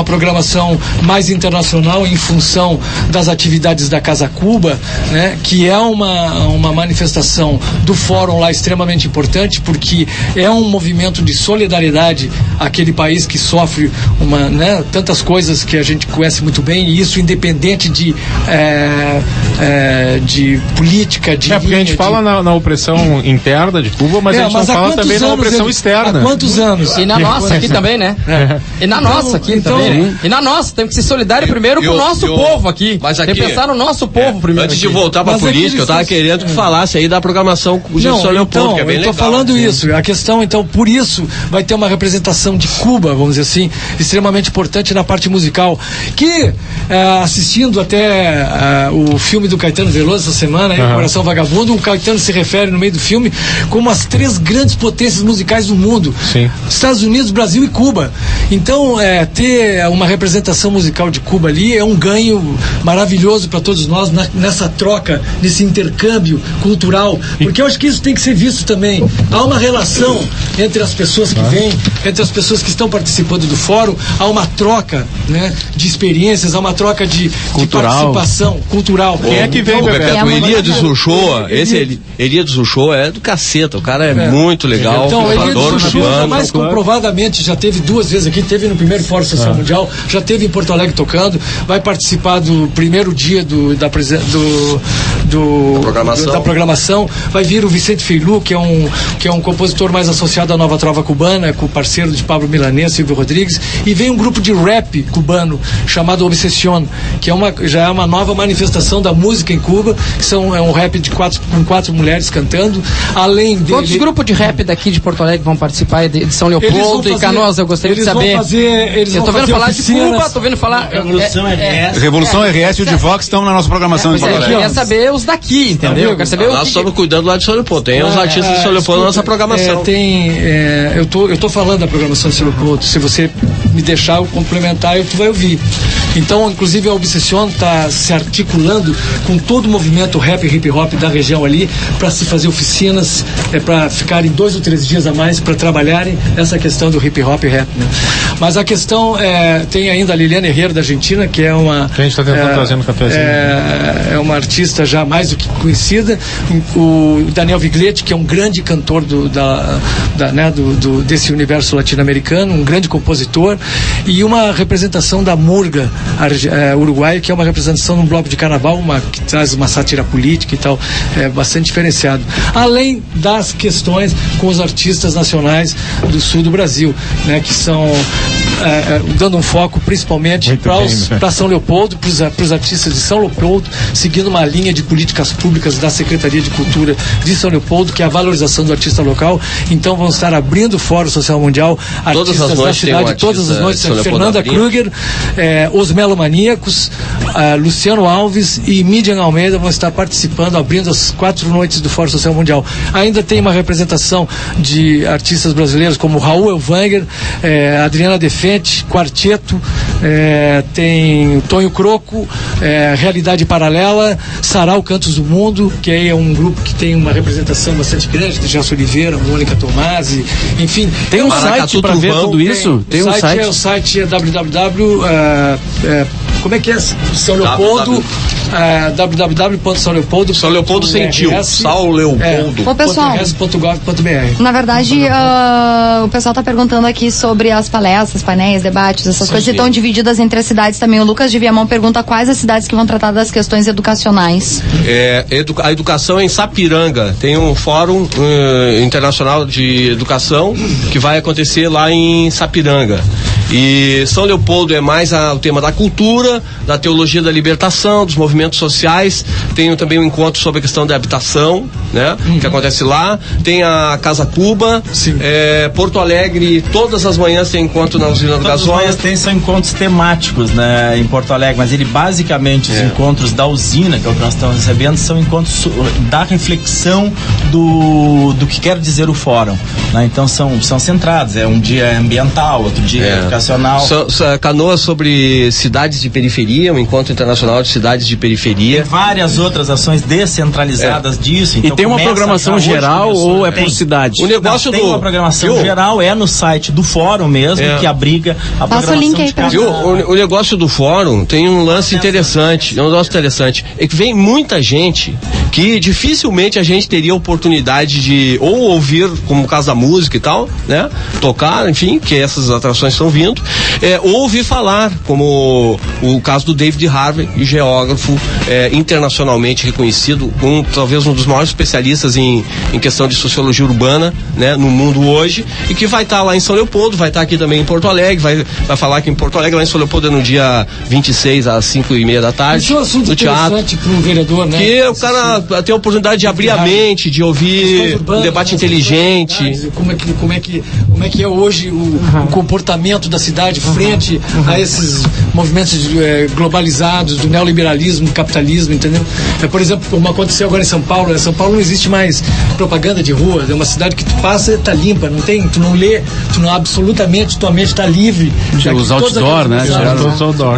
programação mais internacional em função das atividades da Casa Cuba, né, que é uma manifestação do fórum lá extremamente importante, porque é um movimento de solidariedade àquele país que sofre tantas coisas que a gente conhece muito bem, e isso independente de política, de porque a gente fala na opressão interna de Cuba, mas a gente não fala também na opressão externa. Há quantos anos? E na nossa aqui também, né? E na nossa aqui também. E na nossa, temos que ser solidários primeiro com o nosso povo aqui. Mas aqui, tem que pensar no nosso povo primeiro. Antes de voltar pra política, eu tava querendo que falasse aí da programação de São Leopoldo, que é bem legal. Eu tô falando isso. A questão, então, por isso, vai ter uma representação de Cuba, vamos dizer assim, extremamente importante na parte musical, que, assistindo até o filme do Caetano Veloso essa semana, Coração Vagabundo, o Caetano se refere no meio do filme como as 3 grandes potências musicais do mundo. Sim. Estados Unidos, Brasil e Cuba. Então, ter uma representação musical de Cuba ali é um ganho maravilhoso para todos nós nessa troca, nesse intercâmbio cultural, porque eu acho que isso tem que ser visto também. Há uma relação entre as pessoas que vêm, entre as pessoas que estão participando do fórum, há uma troca, né, de experiências, há uma troca de participação cultural. Quem é que vem, Bebeto? O Elias Uchoa, Elias Uchoa é do caceta, o cara é muito legal. Então, o Elias Uchoa mais comprovadamente já teve 2 vezes aqui, teve no primeiro Fórum Social Mundial, já teve em Porto Alegre tocando, vai participar do primeiro dia da programação. Vai vir o Vicente Feilu, que é um compositor mais associado à Nova Trova Cubana, com o parceiro de Pablo Milanês, Silvio Rodrigues, e vem um grupo de rap cubano chamado Obsession, que já é uma nova manifestação da música em Cuba, que é um rap com 4 mulheres cantando, além de... Quantos grupos de rap daqui de Porto Alegre vão participar de São Leopoldo e Canoas? Eu gostaria de saber. Eu tô vendo falar oficinas. De Cuba, tô vendo falar... Revolução RS e o de Vox estão na nossa programação. Eu queria saber os daqui, entendeu? Eu quero saber nós estamos cuidando lá de São Leopoldo. Tem os artistas de São Leopoldo na nossa programação. Eu tô falando da programação de São Leopoldo. Se você me deixar eu complementar, tu vai ouvir. Então, inclusive, a Obsession está se articulando com todo o movimento rap e hip hop da região ali, para se fazer oficinas, para ficarem 2 ou 3 dias a mais para trabalharem essa questão do hip hop e rap, né? Mas a questão tem ainda a Liliana Herrera da Argentina, que é uma... Que a gente está tentando trazer no cafezinho. É uma artista já mais do que conhecida. O Daniel Vigletti, que é um grande cantor desse universo latino-americano, um grande compositor, e uma representação da Murga uruguaia, que é uma representação num bloco de carnaval, que traz uma sátira política e tal, bastante diferenciado. Além das questões com os artistas nacionais do sul do Brasil, né, que são dando um foco principalmente para São Leopoldo, para os artistas de São Leopoldo, seguindo uma linha de políticas públicas da Secretaria de Cultura de São Leopoldo, que é a valorização do artista local. Então vamos estar abrindo o Fórum Social Mundial, artistas da cidade, todas as noites, Fernanda Kruger, Os Melomaníacos, Luciano Alves e Midian Almeida vão estar participando, abrindo as 4 noites do Fórum Social Mundial. Ainda tem uma representação de artistas brasileiros como Raul Elvanger, Adriana Defente, Quarteto, tem Tonho Croco, Realidade Paralela, Sarau Cantos do Mundo, que aí é um grupo que tem uma representação bastante grande, de Gerson Oliveira, Mônica Tomasi, enfim. Tem um site para ver tudo isso? Tem um site? O site é www. Como é que é? São Leopoldo. www.saoleopoldo. São Leopoldo sentiu. São Leopoldo. Ô, pessoal, na verdade, o pessoal está perguntando aqui sobre as palestras, painéis, debates, essas coisas, que estão divididas entre as cidades também. O Lucas de Viamão pergunta quais as cidades que vão tratar das questões educacionais. A educação é em Sapiranga. Tem um fórum internacional de educação que vai acontecer lá em Sapiranga. E São Leopoldo é mais o tema da cultura, da teologia da libertação, dos movimentos sociais. Tem também um encontro sobre a questão da habitação, né? Que acontece lá. Tem a Casa Cuba. Porto Alegre, todas as manhãs tem encontro na usina do gasóleo. São encontros temáticos, né, em Porto Alegre, mas ele basicamente, os encontros da usina, que é o que nós estamos recebendo, são encontros da reflexão do que quer dizer o fórum, né? Então são centrados, um dia ambiental, outro dia educacional. Canoas sobre cidades de periferia, um encontro internacional de cidades de periferia. Tem várias outras ações descentralizadas disso. Então, e tem uma programação geral ou por cidade? O negócio tem uma programação geral, no site do fórum mesmo, que abriga a programação. Passa o link aí pra o negócio do fórum tem um lance interessante, é que vem muita gente que dificilmente a gente teria oportunidade de ou ouvir, como o caso da música e tal, né? Tocar, enfim, que essas atrações estão vindo, ou ouvir falar, como o caso do David Harvey, geógrafo internacionalmente reconhecido, talvez um dos maiores especialistas em questão de sociologia urbana, né, no mundo hoje, e que vai estar lá em São Leopoldo, vai estar aqui também em Porto Alegre, vai falar aqui em Porto Alegre, lá em São Leopoldo no dia 26 às 5:30 da tarde. Isso é um assunto no teatro. interessante para um vereador, né? Que o cara tem a oportunidade de abrir a mente, de ouvir um debate inteligente. Como é que é hoje o comportamento da cidade frente a esses movimentos globalizados do neoliberalismo, do capitalismo, entendeu? Por exemplo, como aconteceu agora em São Paulo. São Paulo não existe mais propaganda de rua, é uma cidade que tu passa e tá limpa, tu não lê, absolutamente, tua mente tá livre. Os outdoor, né?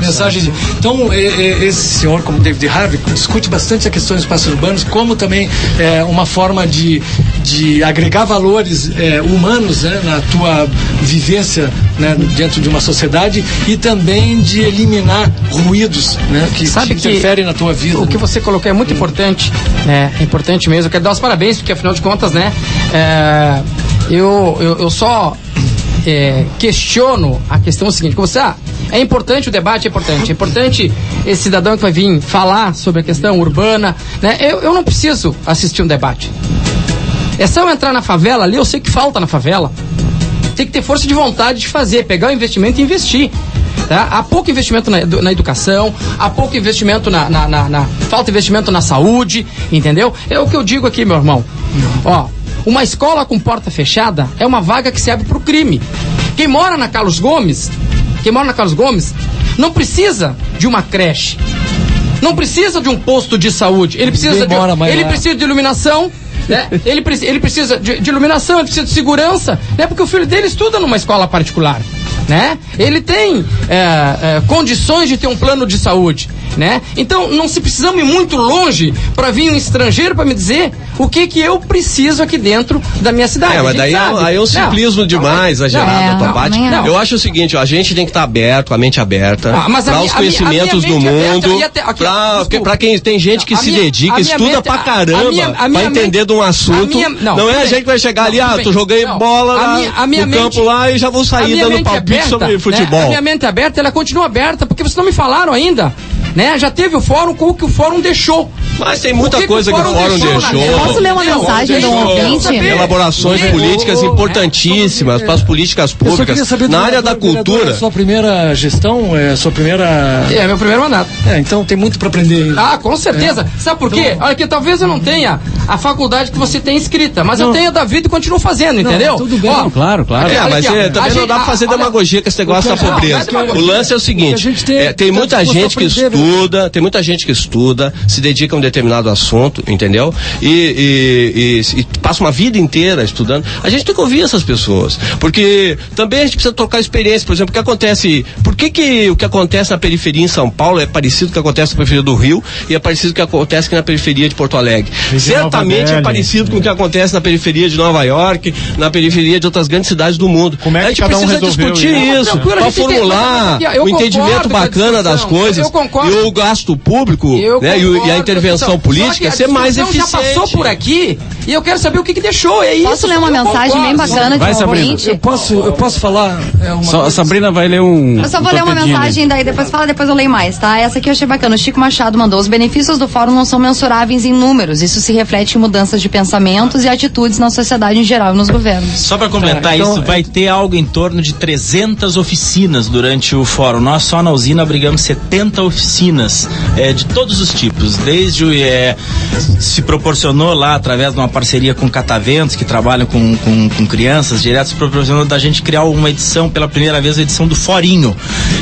Mensagem. Então, esse senhor, como David Harvey, discute bastante a questão dos espaços urbanos, como também uma forma de agregar valores humanos, né, na tua vivência, né, dentro de uma sociedade, e também de eliminar ruídos, né, que interferem na tua vida. O que você colocou é muito importante, né? É importante mesmo. Eu quero dar os parabéns, porque afinal de contas, né, eu só questiono a questão seguinte, como você, é importante o debate, é importante esse cidadão que vai vir falar sobre a questão urbana, né? Eu não preciso assistir um debate. É só eu entrar na favela ali, eu sei que falta na favela. Tem que ter força de vontade de fazer, pegar o investimento e investir. Tá? Há pouco investimento na educação, há pouco investimento falta investimento na saúde, entendeu? É o que eu digo aqui, meu irmão. Ó, uma escola com porta fechada é uma vaga que se abre pro crime. Quem mora na Carlos Gomes não precisa de uma creche, não precisa de um posto de saúde, ele precisa de iluminação, né? Ele precisa de iluminação, ele precisa de segurança, né? Porque o filho dele estuda numa escola particular, né? Ele tem condições de ter um plano de saúde. né? Então não se precisamos ir muito longe para vir um estrangeiro para me dizer o que eu preciso aqui dentro da minha cidade. Mas daí é um simplismo demais, exagerado da tua parte. Eu acho o seguinte, ó, a gente tem que estar aberto, a mente aberta, para os conhecimentos do mundo, para quem tem gente que se dedica, estuda pra caramba, pra entender de um assunto. Não é a gente que vai chegar ali, tu joguei bola lá no campo lá e já vou sair dando palpite sobre futebol. A minha mente aberta, ela continua aberta, porque vocês não me falaram ainda, né? Já teve o fórum com o que o fórum deixou. Mas tem muita coisa que o fórum deixou. Posso ler uma mensagem do ouvinte? Elaborações políticas importantíssimas para as políticas públicas na área da cultura. Sua primeira gestão, sua primeira... É, meu primeiro mandato. Então tem muito para aprender ainda. Ah, com certeza. Sabe por quê? Olha que talvez eu não tenha a faculdade que você tem escrita, mas eu tenho a da vida e continuo fazendo, entendeu? Tudo bem. Claro. Mas também não dá pra fazer demagogia com esse negócio da pobreza. O lance é o seguinte, tem muita gente que estuda, se dedica a um determinado assunto, entendeu? E passa uma vida inteira estudando. A gente tem que ouvir essas pessoas, porque também a gente precisa trocar experiência. Por exemplo, o que acontece, por que o que acontece na periferia em São Paulo é parecido com o que acontece na periferia do Rio e é parecido com o que acontece aqui na periferia de Porto Alegre? Certamente é parecido com o que acontece na periferia de Nova York, na periferia de outras grandes cidades do mundo. Como é que a gente precisa discutir isso, para formular o entendimento bacana das coisas e o gasto público, né, e a intervenção política ser mais eficiente. Já passou por aqui e eu quero saber o que deixou. É isso. Posso ler uma mensagem bem bacana de um ouvinte? Eu posso falar? A Sabrina vai ler um. Eu só vou ler uma mensagem, daí depois eu leio mais, tá? Essa aqui eu achei bacana. O Chico Machado mandou: os benefícios do fórum não são mensuráveis em números. Isso se reflete em mudanças de pensamentos e atitudes na sociedade em geral e nos governos. Só para completar isso, vai ter algo em torno de 300 oficinas durante o fórum. Nós só na usina abrigamos 70 oficinas de todos os tipos. Desde se proporcionou lá através de uma parceria com Cataventos, que trabalham com crianças direto, se proporcionou da gente criar uma edição, pela primeira vez, a edição do Forinho,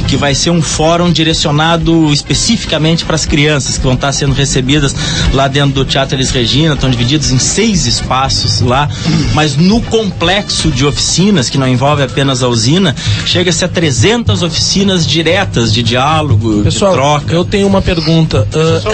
que vai ser um fórum direcionado especificamente para as crianças que vão estar sendo recebidas lá dentro do Teatro Elis Regina. Estão divididos em 6 espaços lá, mas no complexo de oficinas, que não envolve apenas a usina, chega-se a 300 oficinas diretas de diálogo, pessoal, de troca. Eu tenho uma pergunta.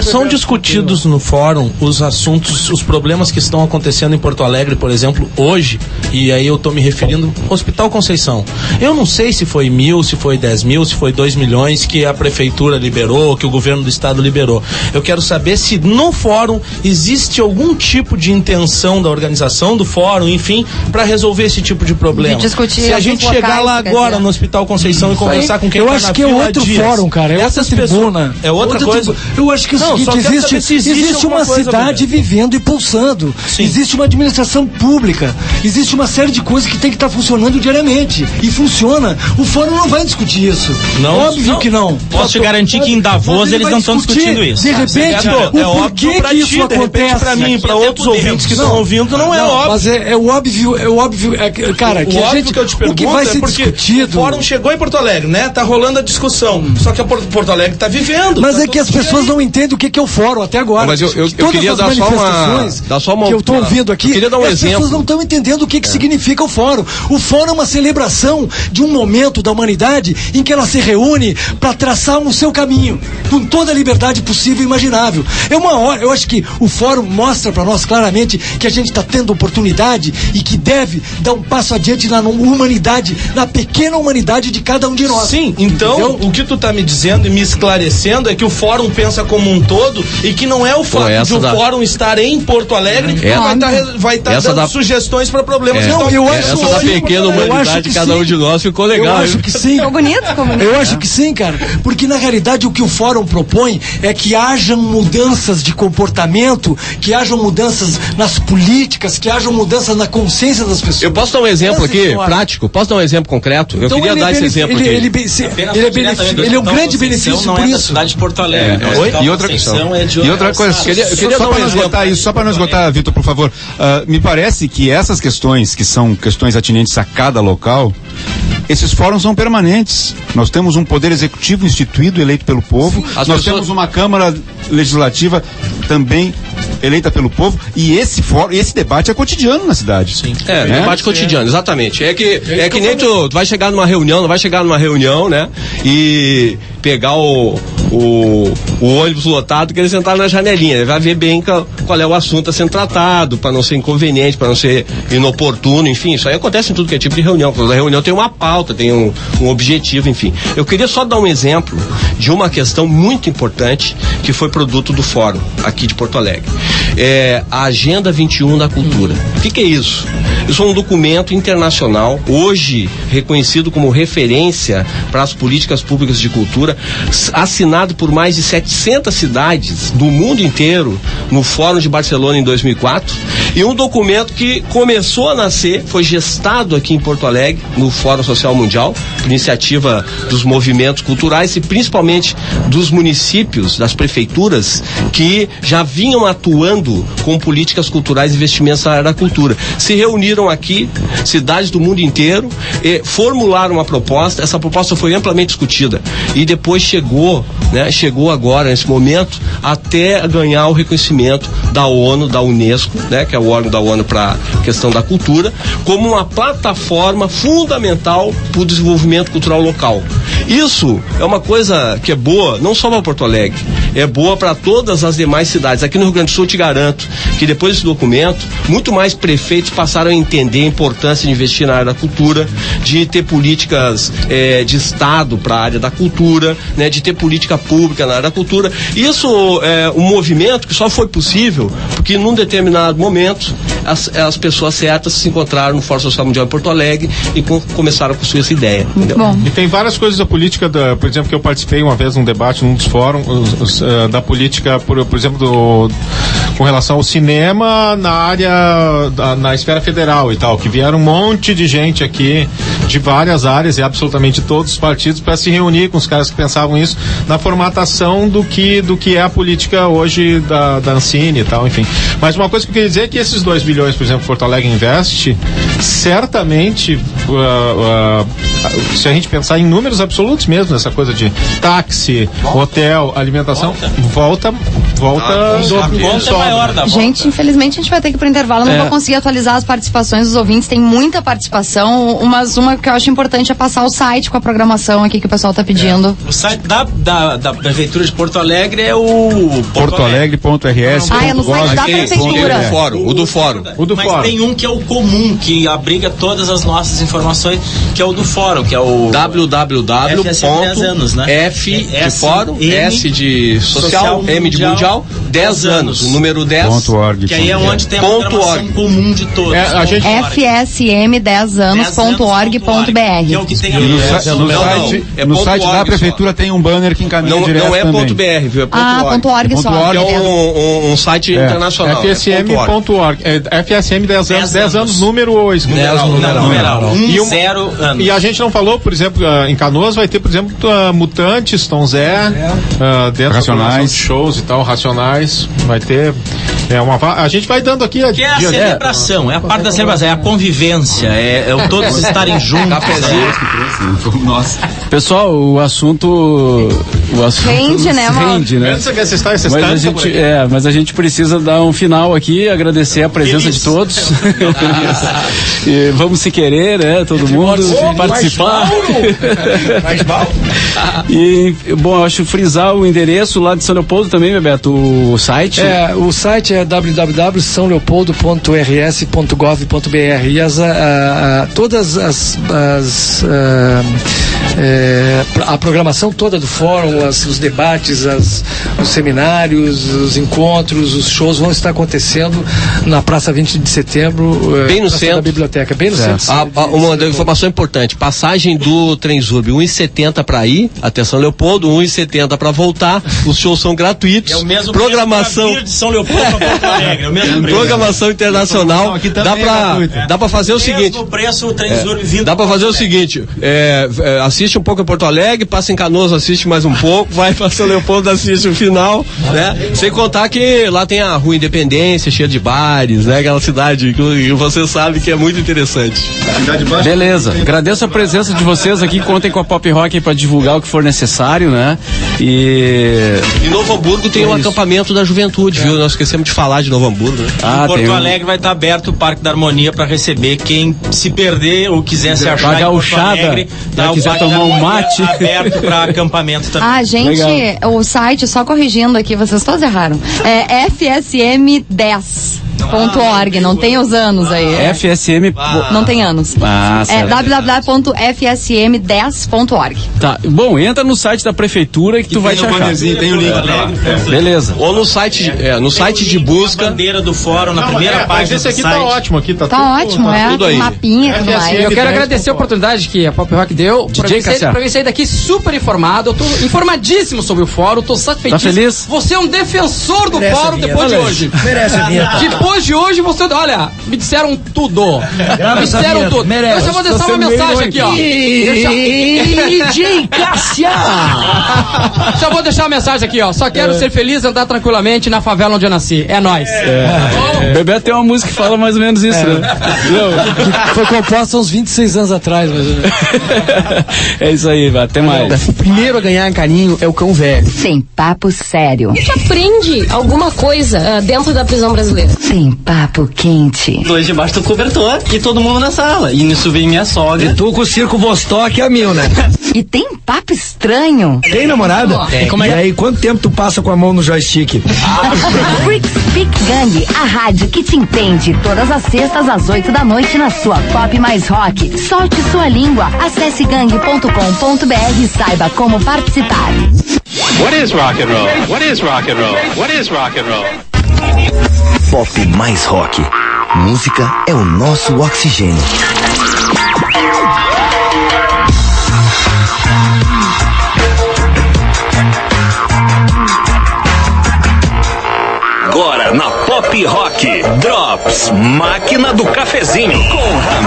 São discutidos no fórum os assuntos, os problemas que estão acontecendo em Porto Alegre, por exemplo, hoje, e aí eu estou me referindo ao Hospital Conceição. Eu não sei se foi 1.000, se foi 10.000, se foi 2 milhões que a prefeitura liberou, que o governo do estado liberou. Eu quero saber se no fórum existe algum tipo de intenção da organização do fórum, enfim, para resolver esse tipo de problema. Se a gente chegar lá agora no Hospital Conceição e conversar com quem eu acho que é outro fórum, cara. É outra tribuna. É outra coisa. Eu acho que o seguinte, existe uma cidade vivendo e pulsando. Sim. Existe uma administração pública. Existe uma série de coisas que tem que estar funcionando diariamente. E funciona. O fórum não vai discutir isso. Óbvio que não. Posso te garantir que em Davos eles não estão discutindo isso. De repente, o porquê que isso acontece? Para mim, para outros ouvintes que estão ouvindo, não é óbvio. Mas é óbvio, cara, que a gente, que eu te pergunto, o que vai ser discutido. O fórum chegou em Porto Alegre, né? Tá rolando a discussão. Só que a Porto Alegre tá vivendo. Mas é que as pessoas não entendem o que é o fórum até agora. Mas eu queria dar só uma que eu tô ouvindo aqui. Eu queria dar um exemplo. As pessoas não estão entendendo o que significa o fórum. O fórum é uma celebração de um momento da humanidade em que ela se reúne para traçar o seu caminho com toda a liberdade possível e imaginável. É uma hora, eu acho que o fórum mostra para nós claramente que a gente está tendo oportunidade e que deve dar um passo adiante na humanidade, na pequena humanidade de cada um de nós. Sim, então entendeu? O que tu tá me dizendo e me esclarecendo é que o fórum pensa como um todo e que não é o fato de o fórum estar em Porto Alegre que vai estar dando sugestões para problemas que não, eu acho essa da pequena humanidade de cada um de nós ficou legal. Eu acho que sim. Ficou bonito, eu acho que sim, cara, porque na realidade o que o fórum propõe é que hajam mudanças de comportamento, que hajam mudanças nas políticas, que hajam mudanças na consciência das pessoas. Eu posso dar um exemplo aqui, prático? Posso dar um exemplo concreto? Então, eu queria dar esse exemplo aqui. Ele é um grande benefício por isso. Cidade de Porto Alegre. E outra coisa, eu queria dar um exemplo. Só para não esgotar, Vitor, por favor. Me parece que essas questões, que são questões atinentes a cada local, esses fóruns são permanentes. Nós temos um poder executivo instituído, eleito pelo povo. Nós temos uma Câmara Legislativa também eleita pelo povo, e esse debate é cotidiano na cidade. Sim. Debate cotidiano, exatamente. É que nem tu vai chegar numa reunião, né? E pegar o ônibus lotado, querer sentar na janelinha. Ele vai ver bem qual é o assunto a ser tratado, para não ser inconveniente, para não ser inoportuno, enfim, isso aí acontece em tudo que é tipo de reunião. Toda reunião tem uma pauta, tem um objetivo, enfim. Eu queria só dar um exemplo de uma questão muito importante que foi produto do fórum aqui de Porto Alegre. A Agenda 21 da Cultura. O que é isso? Isso é um documento internacional, hoje reconhecido como referência para as políticas públicas de cultura, assinado por mais de 700 cidades do mundo inteiro no Fórum de Barcelona em 2004, e um documento que começou a nascer, foi gestado aqui em Porto Alegre, no Fórum Social Mundial, por iniciativa dos movimentos culturais e principalmente dos municípios, das prefeituras, que já vinham atuando com políticas culturais e investimentos na área da cultura. Se reuniram aqui, cidades do mundo inteiro, e formularam uma proposta. Essa proposta foi amplamente discutida e depois chegou agora, nesse momento, até ganhar o reconhecimento da ONU, da Unesco, né, que é o órgão da ONU para a questão da cultura, como uma plataforma fundamental para o desenvolvimento cultural local. Isso é uma coisa que é boa, não só para Porto Alegre, é boa para todas as demais cidades. Aqui no Rio Grande do Sul, eu te garanto que depois desse documento, muito mais prefeitos passaram a entender a importância de investir na área da cultura, de ter políticas de Estado para a área da cultura, né, de ter política pública na área da cultura. Isso é um movimento que só foi possível porque num determinado momento as pessoas certas se encontraram no Fórum Social Mundial em Porto Alegre e começaram a construir essa ideia. Bom. E tem várias coisas da política, por exemplo, que eu participei uma vez num debate num dos fóruns da política, por exemplo, com relação ao cinema na área, na esfera federal e tal, que vieram um monte de gente aqui de várias áreas e absolutamente todos os partidos para se reunir com os caras que pensavam isso na formatação do que é a política hoje da Ancine e tal, enfim. Mas uma coisa que eu queria dizer é que esses 2 bilhões, por exemplo, Porto Alegre investe, certamente, se a gente pensar em números absolutos mesmo, essa coisa de táxi, hotel, alimentação, volta maior da volta. Gente, infelizmente a gente vai ter que ir pro intervalo, não vou conseguir atualizar as participações dos ouvintes, tem muita participação, mas uma que eu acho importante é passar o site com a programação aqui que o pessoal tá pedindo. O site da Prefeitura de Porto Alegre é o portoalegre.rs. É no site da Prefeitura. O do Fórum. Mas tem um que é o comum, que abriga todas as nossas informações, que é o do Fórum, que é o F de Fórum, S de Social, M de Mundial, 10 anos, o número 10. .org. Que aí é onde tem a programação comum de todos. FSM10anos.org.br. Que é o que tem no site da Prefeitura tem um banner que encaminha direto também. Não é também. .br, viu? É .org só. Que é um site internacional. FSM.org. FSM 10 anos, número 8. Numeral. 0 anos. E a gente não falou, por exemplo, em Canoas vai ter, por exemplo, Mutantes, Tom Zé, dentro Racionais, de shows e tal, Racionais, vai ter. A gente vai dando aqui que é a celebração, é a parte da celebração, é a convivência, é todos estarem juntos. Nossa. Pessoal, o assunto rende, né, amor? Rende, né? Mas a gente precisa dar um final aqui, agradecer a presença de todos. E vamos se querer, né? Todo mundo participar. E, bom, eu acho frisar o endereço lá de São Leopoldo também, Bebeto, o site. O site é www.saoleopoldo.rs.gov.br e todas a programação toda do fórum, os debates, os seminários, os encontros, os shows vão estar acontecendo na Praça 20 de Setembro, bem no centro da biblioteca, bem no centro. Uma informação importante: passagem do Trenzurb 1,70 para ir até São Leopoldo, 1,70 para voltar. Os shows são gratuitos. É o mesmo programação de São Leopoldo para Porto Alegre, é o mesmo preço. Programação internacional. Dá para fazer o seguinte. Dá para fazer o seguinte: assiste um pouco em Porto Alegre, passa em Canoas, assiste mais um pouco, vai para São Leopoldo, assiste o final, né? Sem contar que lá tem a Rua Independência, cheia de bares, né? Aquela cidade que você sabe que é muito interessante. Beleza, agradeço a presença de vocês aqui, contem com a Pop Rock para divulgar o que for necessário, né? E em Novo Hamburgo tem um acampamento da juventude, viu? Nós esquecemos de falar de Novo Hamburgo, né? Em Porto Alegre vai estar aberto o Parque da Harmonia para receber quem se perder ou quiser se achar em Porto Alegre, quiser tomar um mate aberto para acampamento também. gente, legal. O site, só corrigindo aqui, vocês todos erraram. É fsm10.org, não tem os anos aí. FSM. Não tem anos. É www.fsm10.org. Tá, bom, entra no site da prefeitura que tu vai te achar. Tem o link lá. Beleza. Ou no site de busca. A bandeira do fórum na primeira página. Esse aqui tá ótimo, aqui tá ótimo, tudo aí. Mapinha, tudo mais. Eu quero agradecer a oportunidade que a Pop Rock deu pra mim sair daqui super informado. Eu tô informadíssimo sobre o fórum, tô satisfeitíssimo. Tá feliz? Você é um defensor do fórum depois de hoje. Merece a vinheta. Depois de hoje, você. Olha, me disseram tudo. Me disseram tudo. Eu só vou deixar uma mensagem aqui, ó. DJ Cássia! Só vou deixar uma mensagem aqui, ó. Só quero ser feliz e andar tranquilamente na favela onde eu nasci. É nóis. Bebeto tem uma música que fala mais ou menos isso, né? Que foi composta uns 26 anos atrás, mais ou menos. É isso aí, até mais. O primeiro a ganhar carinho é o cão velho. Tem papo sério. A gente aprende alguma coisa dentro da prisão brasileira. Tem papo quente. 2 debaixo do cobertor e todo mundo na sala. E nisso vem minha sogra. E tu com o circo Vostok a mil, né? E tem papo estranho. Tem namorada? E aí, quanto tempo tu passa com a mão no joystick? Freaks Speak Gang, a rádio que te entende. Todas as sextas às 8 da noite na sua Pop Mais Rock. Solte sua língua. Acesse gang.com.br e saiba como participar. What is rock and roll? What is rock and roll? What is rock and roll? Pop Mais Rock. Música é o nosso oxigênio. Agora na Pop Rock, Drops, Máquina do Cafezinho.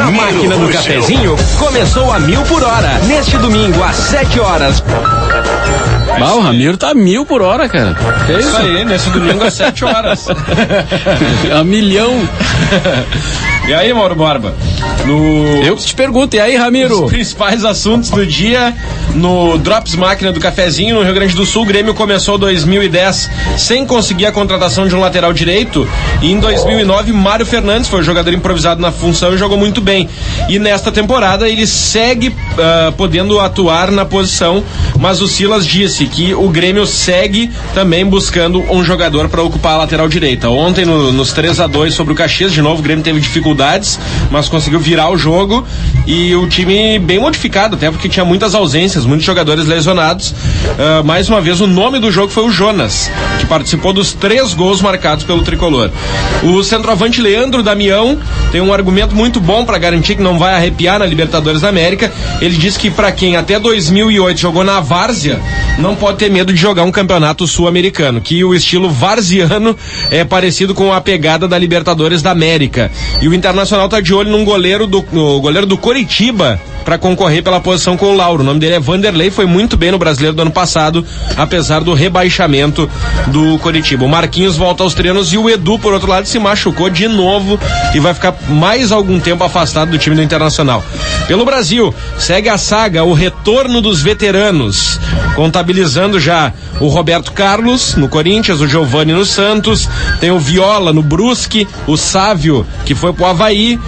A Máquina do Cafezinho começou a 1000 por hora. Neste domingo, às 7 horas. O Ramiro tá 1000 por hora, cara. Que isso aí, nesse domingo às 7 horas. A milhão. E aí, Mauro Borba? Eu te pergunto, e aí, Ramiro? Os principais assuntos do dia no Drops Máquina do Cafezinho, no Rio Grande do Sul. O Grêmio começou 2010 sem conseguir a contratação de um lateral direito, e em 2009 Mário Fernandes foi o jogador improvisado na função e jogou muito bem. E nesta temporada ele segue podendo atuar na posição, mas o Silas disse que o Grêmio segue também buscando um jogador para ocupar a lateral direita. Ontem nos 3-2 sobre o Caxias, de novo o Grêmio teve dificuldades, mas conseguiu virar o jogo, e o time bem modificado, até porque tinha muitas ausências, muitos jogadores lesionados. Mais uma vez o nome do jogo foi o Jonas, que participou dos 3 gols marcados pelo tricolor. O centroavante Leandro Damião tem um argumento muito bom para garantir que não vai arrepiar na Libertadores da América. Ele diz que para quem até 2008 jogou na várzea, não pode ter medo de jogar um campeonato sul-americano, que o estilo varziano é parecido com a pegada da Libertadores da América. E o Internacional tá de olho num goleiro do Coritiba para concorrer pela posição com o Lauro. O nome dele é Vanderlei, foi muito bem no Brasileiro do ano passado, apesar do rebaixamento do Coritiba. O Marquinhos volta aos treinos e o Edu, por outro lado, se machucou de novo e vai ficar mais algum tempo afastado do time do Internacional. Pelo Brasil, segue a saga, o retorno dos veteranos, contabilizando já o Roberto Carlos no Corinthians, o Giovani no Santos, tem o Viola no Brusque, o Sávio, que foi pro Avaí,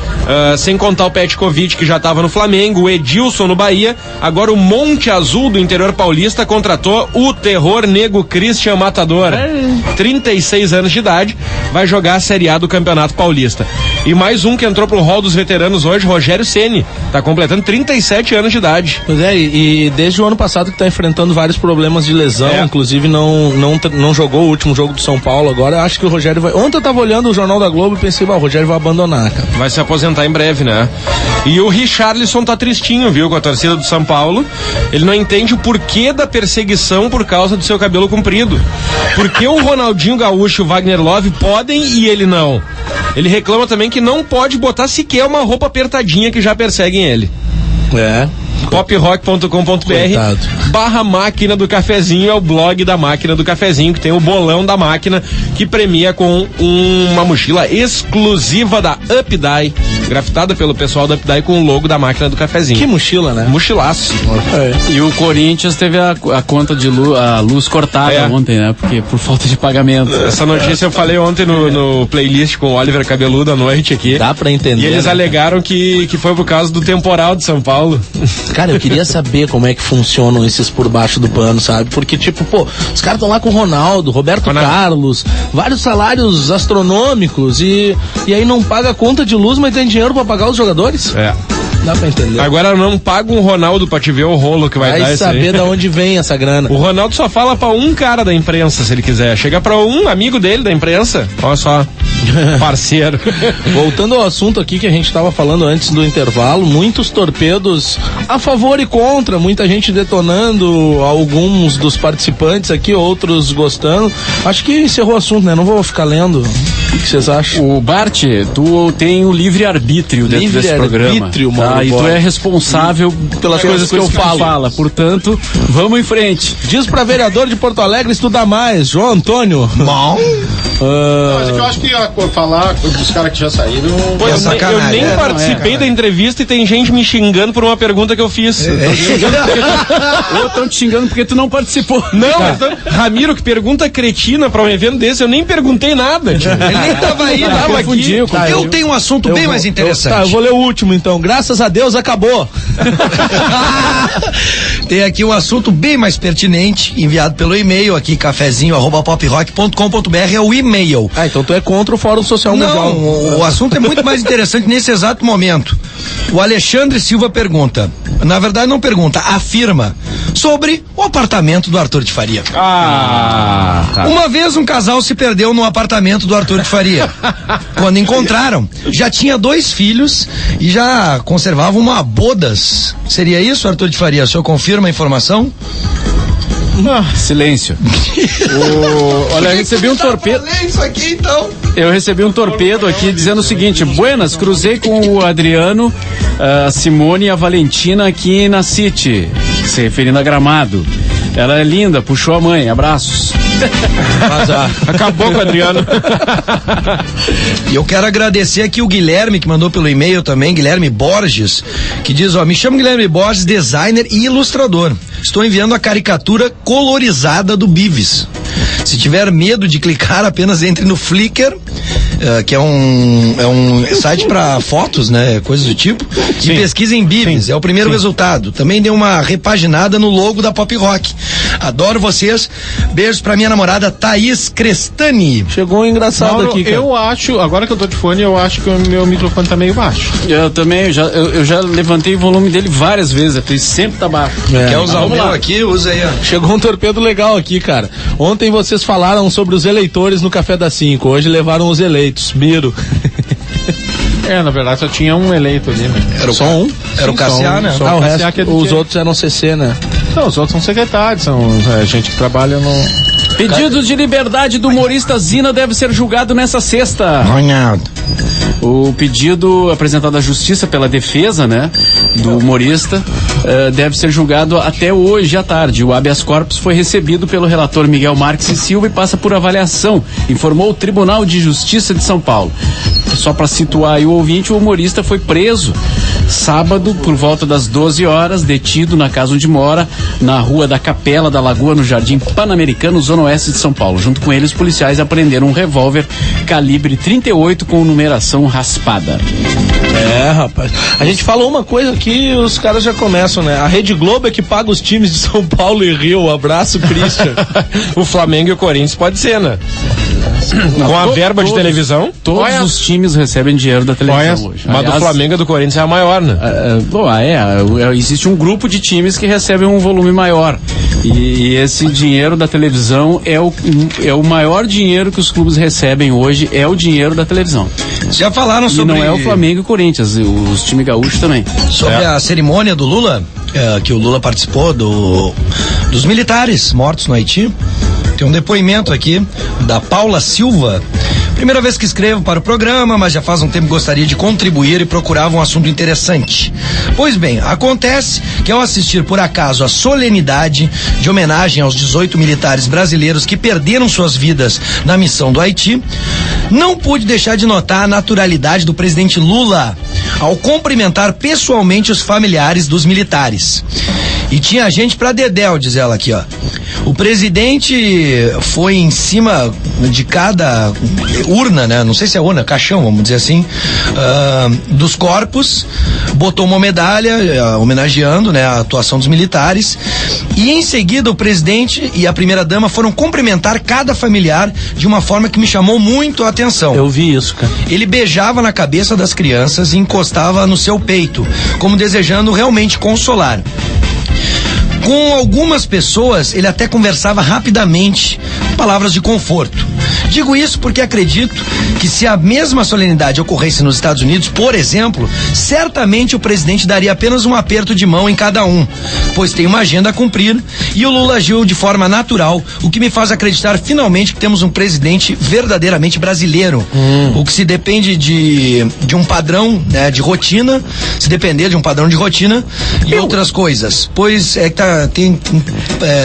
sem contar o Petkovic, que já estava no Flamengo, o Edilson no Bahia. Agora o Monte Azul do interior paulista contratou o terror nego Christian Matador, 36 anos de idade, vai jogar a Série A do Campeonato Paulista. E mais um que entrou pro hall dos veteranos hoje, Rogério Ceni, tá completando 37 anos de idade. Pois é, e desde o ano passado que tá enfrentando vários problemas de lesão, inclusive não jogou o último jogo do São Paulo agora. Acho que o Rogério vai... Ontem eu tava olhando o Jornal da Globo e pensei, o Rogério vai abandonar, cara. Vai se aposentar em breve, né? E o Richarlison tá tristinho, viu, com a torcida do São Paulo. Ele não entende o porquê da perseguição por causa do seu cabelo comprido. Por que o Ronaldinho Gaúcho e o Wagner Love podem e ele não? Ele reclama também que não pode botar sequer uma roupa apertadinha que já perseguem ele. poprock.com.br/Máquina do Cafezinho é o blog da Máquina do Cafezinho, que tem o bolão da máquina, que premia com uma mochila exclusiva da Updye, grafitada pelo pessoal da Updye com o logo da Máquina do Cafezinho. Que mochila, né? Mochilaço. E o Corinthians teve a conta de luz cortada ontem, né? Porque por falta de pagamento. Essa notícia eu falei ontem no playlist com o Oliver Cabeludo à noite aqui. Dá pra entender. E eles alegaram que foi por causa do temporal de São Paulo. Cara, eu queria saber como é que funcionam esses por baixo do pano, sabe? Porque, tipo, pô, os caras estão lá com o Ronaldo, Roberto Carlos, vários salários astronômicos e aí não paga a conta de luz, mas tem dinheiro pra pagar os jogadores? Dá pra entender. Agora não paga um Ronaldo pra te ver o rolo que vai dar Vai saber de onde vem essa grana. O Ronaldo só fala pra um cara da imprensa, se ele quiser. Chega pra um amigo dele da imprensa, olha só, parceiro. Voltando ao assunto aqui que a gente tava falando antes do intervalo, muitos torpedos a favor e contra, muita gente detonando, alguns dos participantes aqui, outros gostando. Acho que encerrou o assunto, né? Não vou ficar lendo. O que vocês acham? O Bart, tu tem o livre-arbítrio dentro desse programa. Tá? E tu é responsável pelas coisas que eu falo. Portanto, vamos em frente. Diz pra vereador de Porto Alegre estudar mais, João Antônio. Bom. Mas é que eu acho que falar dos caras que já saíram. Eu nem participei da entrevista e tem gente me xingando por uma pergunta que eu fiz. Ou estão te xingando porque tu não participou. Não, Ramiro, que pergunta cretina pra um evento desse, eu nem perguntei nada. Ele nem tava aí, tava aqui. Eu tenho um assunto bem mais interessante. Eu vou ler o último então. Graças a Deus acabou. Tem aqui um assunto bem mais pertinente, enviado pelo e-mail aqui, cafezinho@poprock.com.br, é o e-mail. Então tu é contra o Fórum Social Mundial. Não, o assunto é muito mais interessante nesse exato momento. O Alexandre Silva pergunta, na verdade não pergunta, afirma sobre o apartamento do Arthur de Faria. Uma vez um casal se perdeu no apartamento do Arthur de Faria. Quando encontraram, já tinha 2 filhos e já conservava uma bodas. Seria isso, Arthur de Faria? O senhor confirma a informação? Silêncio. Olha, eu recebi um torpedo. Isso aqui, então. Eu recebi um torpedo aqui dizendo o seguinte: buenas, cruzei com o Adriano, a Simone e a Valentina aqui na City, se referindo a Gramado. Ela é linda, puxou a mãe, abraços. Acabou com o Adriano. E eu quero agradecer aqui o Guilherme, que mandou pelo e-mail também, Guilherme Borges, que diz, me chamo Guilherme Borges, designer e ilustrador. Estou enviando a caricatura colorizada do Bives. Se tiver medo de clicar, apenas entre no Flickr, que é um site para fotos, né, coisas do tipo, e pesquisa em Bives, é o primeiro resultado. Também deu uma repaginada no logo da Pop Rock. Adoro vocês. Beijos pra minha namorada Thaís Crestani. Chegou um engraçado Mauro, aqui, cara. Eu acho, agora que eu tô de fone, eu acho que o meu microfone tá meio baixo. Eu também, eu já levantei o volume dele várias vezes, ele sempre tá baixo. Quer usar o meu aqui? Usa aí, ó. Chegou um torpedo legal aqui, cara. Ontem vocês falaram sobre os eleitores no Café das 5, hoje levaram os eleitos. Biro. Na verdade só tinha um eleito ali, né? Era só um? Era o Cassiá, né? Só o resto, os outros eram CC, né? Não, os outros são secretários, são gente que trabalha no... Pedido de liberdade do humorista Zina deve ser julgado nessa sexta. Ronaldo. O pedido apresentado à justiça pela defesa, né, do humorista, deve ser julgado até hoje à tarde. O habeas corpus foi recebido pelo relator Miguel Marques e Silva e passa por avaliação, informou o Tribunal de Justiça de São Paulo. Só para situar aí o ouvinte, o humorista foi preso sábado por volta das 12 horas, detido na casa onde mora, na Rua da Capela da Lagoa, no Jardim Pan-Americano, zona oeste de São Paulo. Junto com ele, os policiais apreenderam um revólver calibre 38 com numeração raspada. Rapaz. A gente falou uma coisa aqui, os caras já começam, né? A Rede Globo é que paga os times de São Paulo e Rio. Abraço, Christian. O Flamengo e o Corinthians pode ser, né? Com a verba de televisão. Todos os times recebem dinheiro da televisão hoje. Mas do Flamengo e do Corinthians é a maior, né? Existe um grupo de times que recebem um volume maior. E esse dinheiro da televisão é o maior dinheiro que os clubes recebem hoje, é o dinheiro da televisão. Já falaram sobre... E não é o Flamengo e o Corinthians, os times gaúchos também. Sobre a cerimônia do Lula, que o Lula participou dos militares mortos no Haiti. Tem um depoimento aqui da Paula Silva. Primeira vez que escrevo para o programa, mas já faz um tempo que gostaria de contribuir e procurava um assunto interessante. Pois bem, acontece que ao assistir por acaso a solenidade de homenagem aos 18 militares brasileiros que perderam suas vidas na missão do Haiti, não pude deixar de notar a naturalidade do presidente Lula ao cumprimentar pessoalmente os familiares dos militares. E tinha gente pra dedéu, diz ela aqui, ó. O presidente foi em cima de cada urna, né? Não sei se é urna, caixão, vamos dizer assim, dos corpos, botou uma medalha homenageando, né, a atuação dos militares, e em seguida o presidente e a primeira-dama foram cumprimentar cada familiar de uma forma que me chamou muito a atenção. Eu vi isso, cara. Ele beijava na cabeça das crianças e encostava no seu peito, como desejando realmente consolar. Com algumas pessoas, ele até conversava rapidamente, palavras de conforto. Digo isso porque acredito que se a mesma solenidade ocorresse nos Estados Unidos, por exemplo, certamente o presidente daria apenas um aperto de mão em cada um, pois tem uma agenda a cumprir, e o Lula agiu de forma natural, o que me faz acreditar finalmente que temos um presidente verdadeiramente brasileiro. O que se depende de um padrão, né, de rotina, se depender de um padrão de rotina e outras coisas, pois é que tem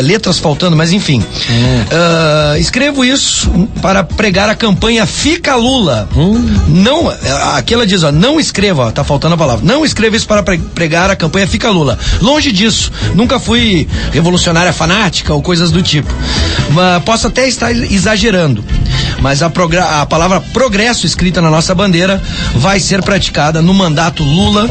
letras faltando, mas enfim. Escrevo isso para pregar a campanha Fica Lula. Não, aqui ela diz, ó, não escreva, ó, tá faltando a palavra, não escreva isso para pregar a campanha Fica Lula. Longe disso, nunca fui revolucionária fanática ou coisas do tipo. Mas posso até estar exagerando, mas a palavra progresso escrita na nossa bandeira vai ser praticada no mandato Lula,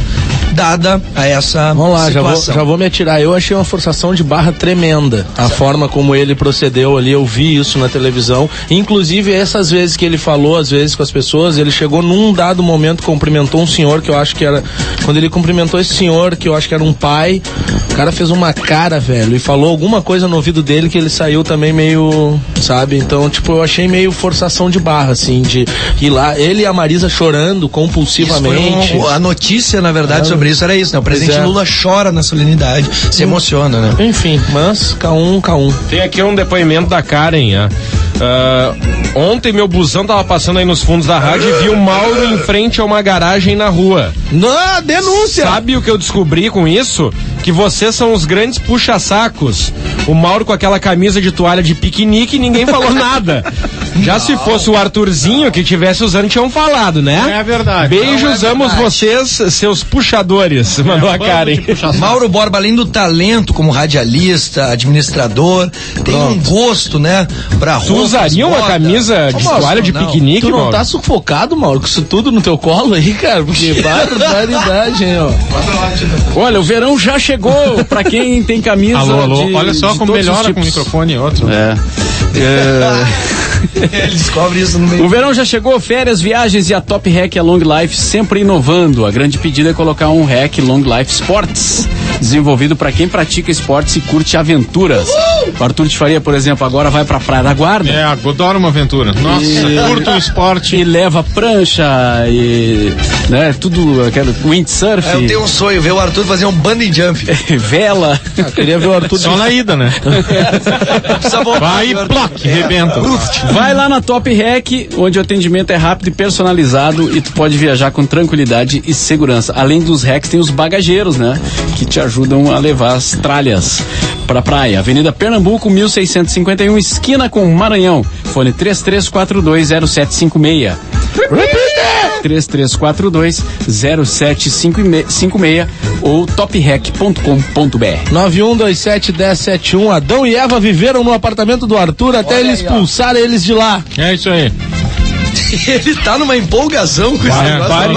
dada a essa Vamos lá, situação. já vou me atirar. Eu achei uma forçação de barra tremenda a forma como ele procedeu ali. Eu vi isso na televisão, inclusive essas vezes que ele falou, às vezes com as pessoas, ele chegou num dado momento, cumprimentou um senhor que eu acho que era, quando ele cumprimentou esse senhor que eu acho que era um pai, o cara fez uma cara, velho, e falou alguma coisa no ouvido dele que ele saiu também meio, sabe, então tipo, eu achei meio forçação de barra, assim, de ir lá, ele e a Marisa chorando compulsivamente. A notícia, na verdade, sobre isso era isso, né? O presidente Lula chora na solenidade, se emociona, né? Enfim, mas K1. Tem aqui um depoimento da Karen, ontem meu busão tava passando aí nos fundos da rádio e vi o Mauro em frente a uma garagem na rua. Não, denúncia! Sabe o que eu descobri com isso? Que vocês são os grandes puxa-sacos. O Mauro com aquela camisa de toalha de piquenique e ninguém falou nada. Já se fosse o Arthurzinho que tivesse usando, tinham falado, né? É verdade. Beijos, amo vocês, seus puxadores, mandou a Karen. Mauro Borba, além do talento como radialista, administrador, tem um gosto, né, pra roupas. Tu usaria uma camisa de toalha de piquenique, Tu não Mauro? tá sufocado, Mauro, com isso tudo no teu colo aí, cara? Porque barbaridade, hein, ó. Olha, o verão já chegou pra quem tem camisa. Alô. Olha só como melhora com o microfone e outro. Ele descobre isso no meio. O verão já chegou, férias, viagens e a Top Rec e a Long Life sempre inovando. A grande pedida é colocar um Rec Long Life Sports, desenvolvido para quem pratica esportes e curte aventuras. O Arthur de Faria, por exemplo, agora vai pra Praia da Guarda. Adoro uma aventura. Nossa, curto o esporte. E leva prancha e, né, tudo, aquele windsurf. Eu tenho um sonho, ver o Arthur fazer um bungee jump. Vela. Queria ver o Arthur só na ida, né? Vai e ploc, rebenta. Vai lá na Top Rec, onde o atendimento é rápido e personalizado e tu pode viajar com tranquilidade e segurança. Além dos recs, tem os bagageiros, né? Que te ajudam a levar as tralhas pra praia. Avenida Pernambuco, 1651, esquina com Maranhão. Fone 33420756. 33420756 ou toprec.com.br. 91271071. Adão e Eva viveram no apartamento do Arthur até ele expulsar eles de lá. É isso aí. Ele tá numa empolgação com esse negócio.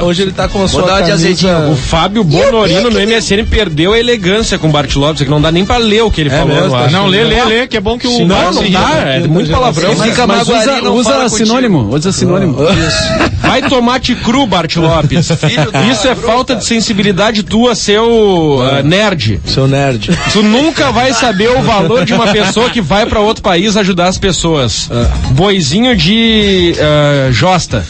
Hoje ele tá com a sua camisa. O Fábio Bonorino no MSN perdeu a elegância com o Bart Lopes, que não dá nem pra ler o que ele falou. Mesmo, não, lê, que é bom que o... Não dá, é muito palavrão. Mas usa sinônimo, usa sinônimo. Vai tomate cru, Bart Lopes. Isso é falta de sensibilidade tua, seu nerd. Seu nerd. Tu nunca vai saber o valor de uma pessoa que vai pra outro país ajudar as pessoas. Boizinho de Josta.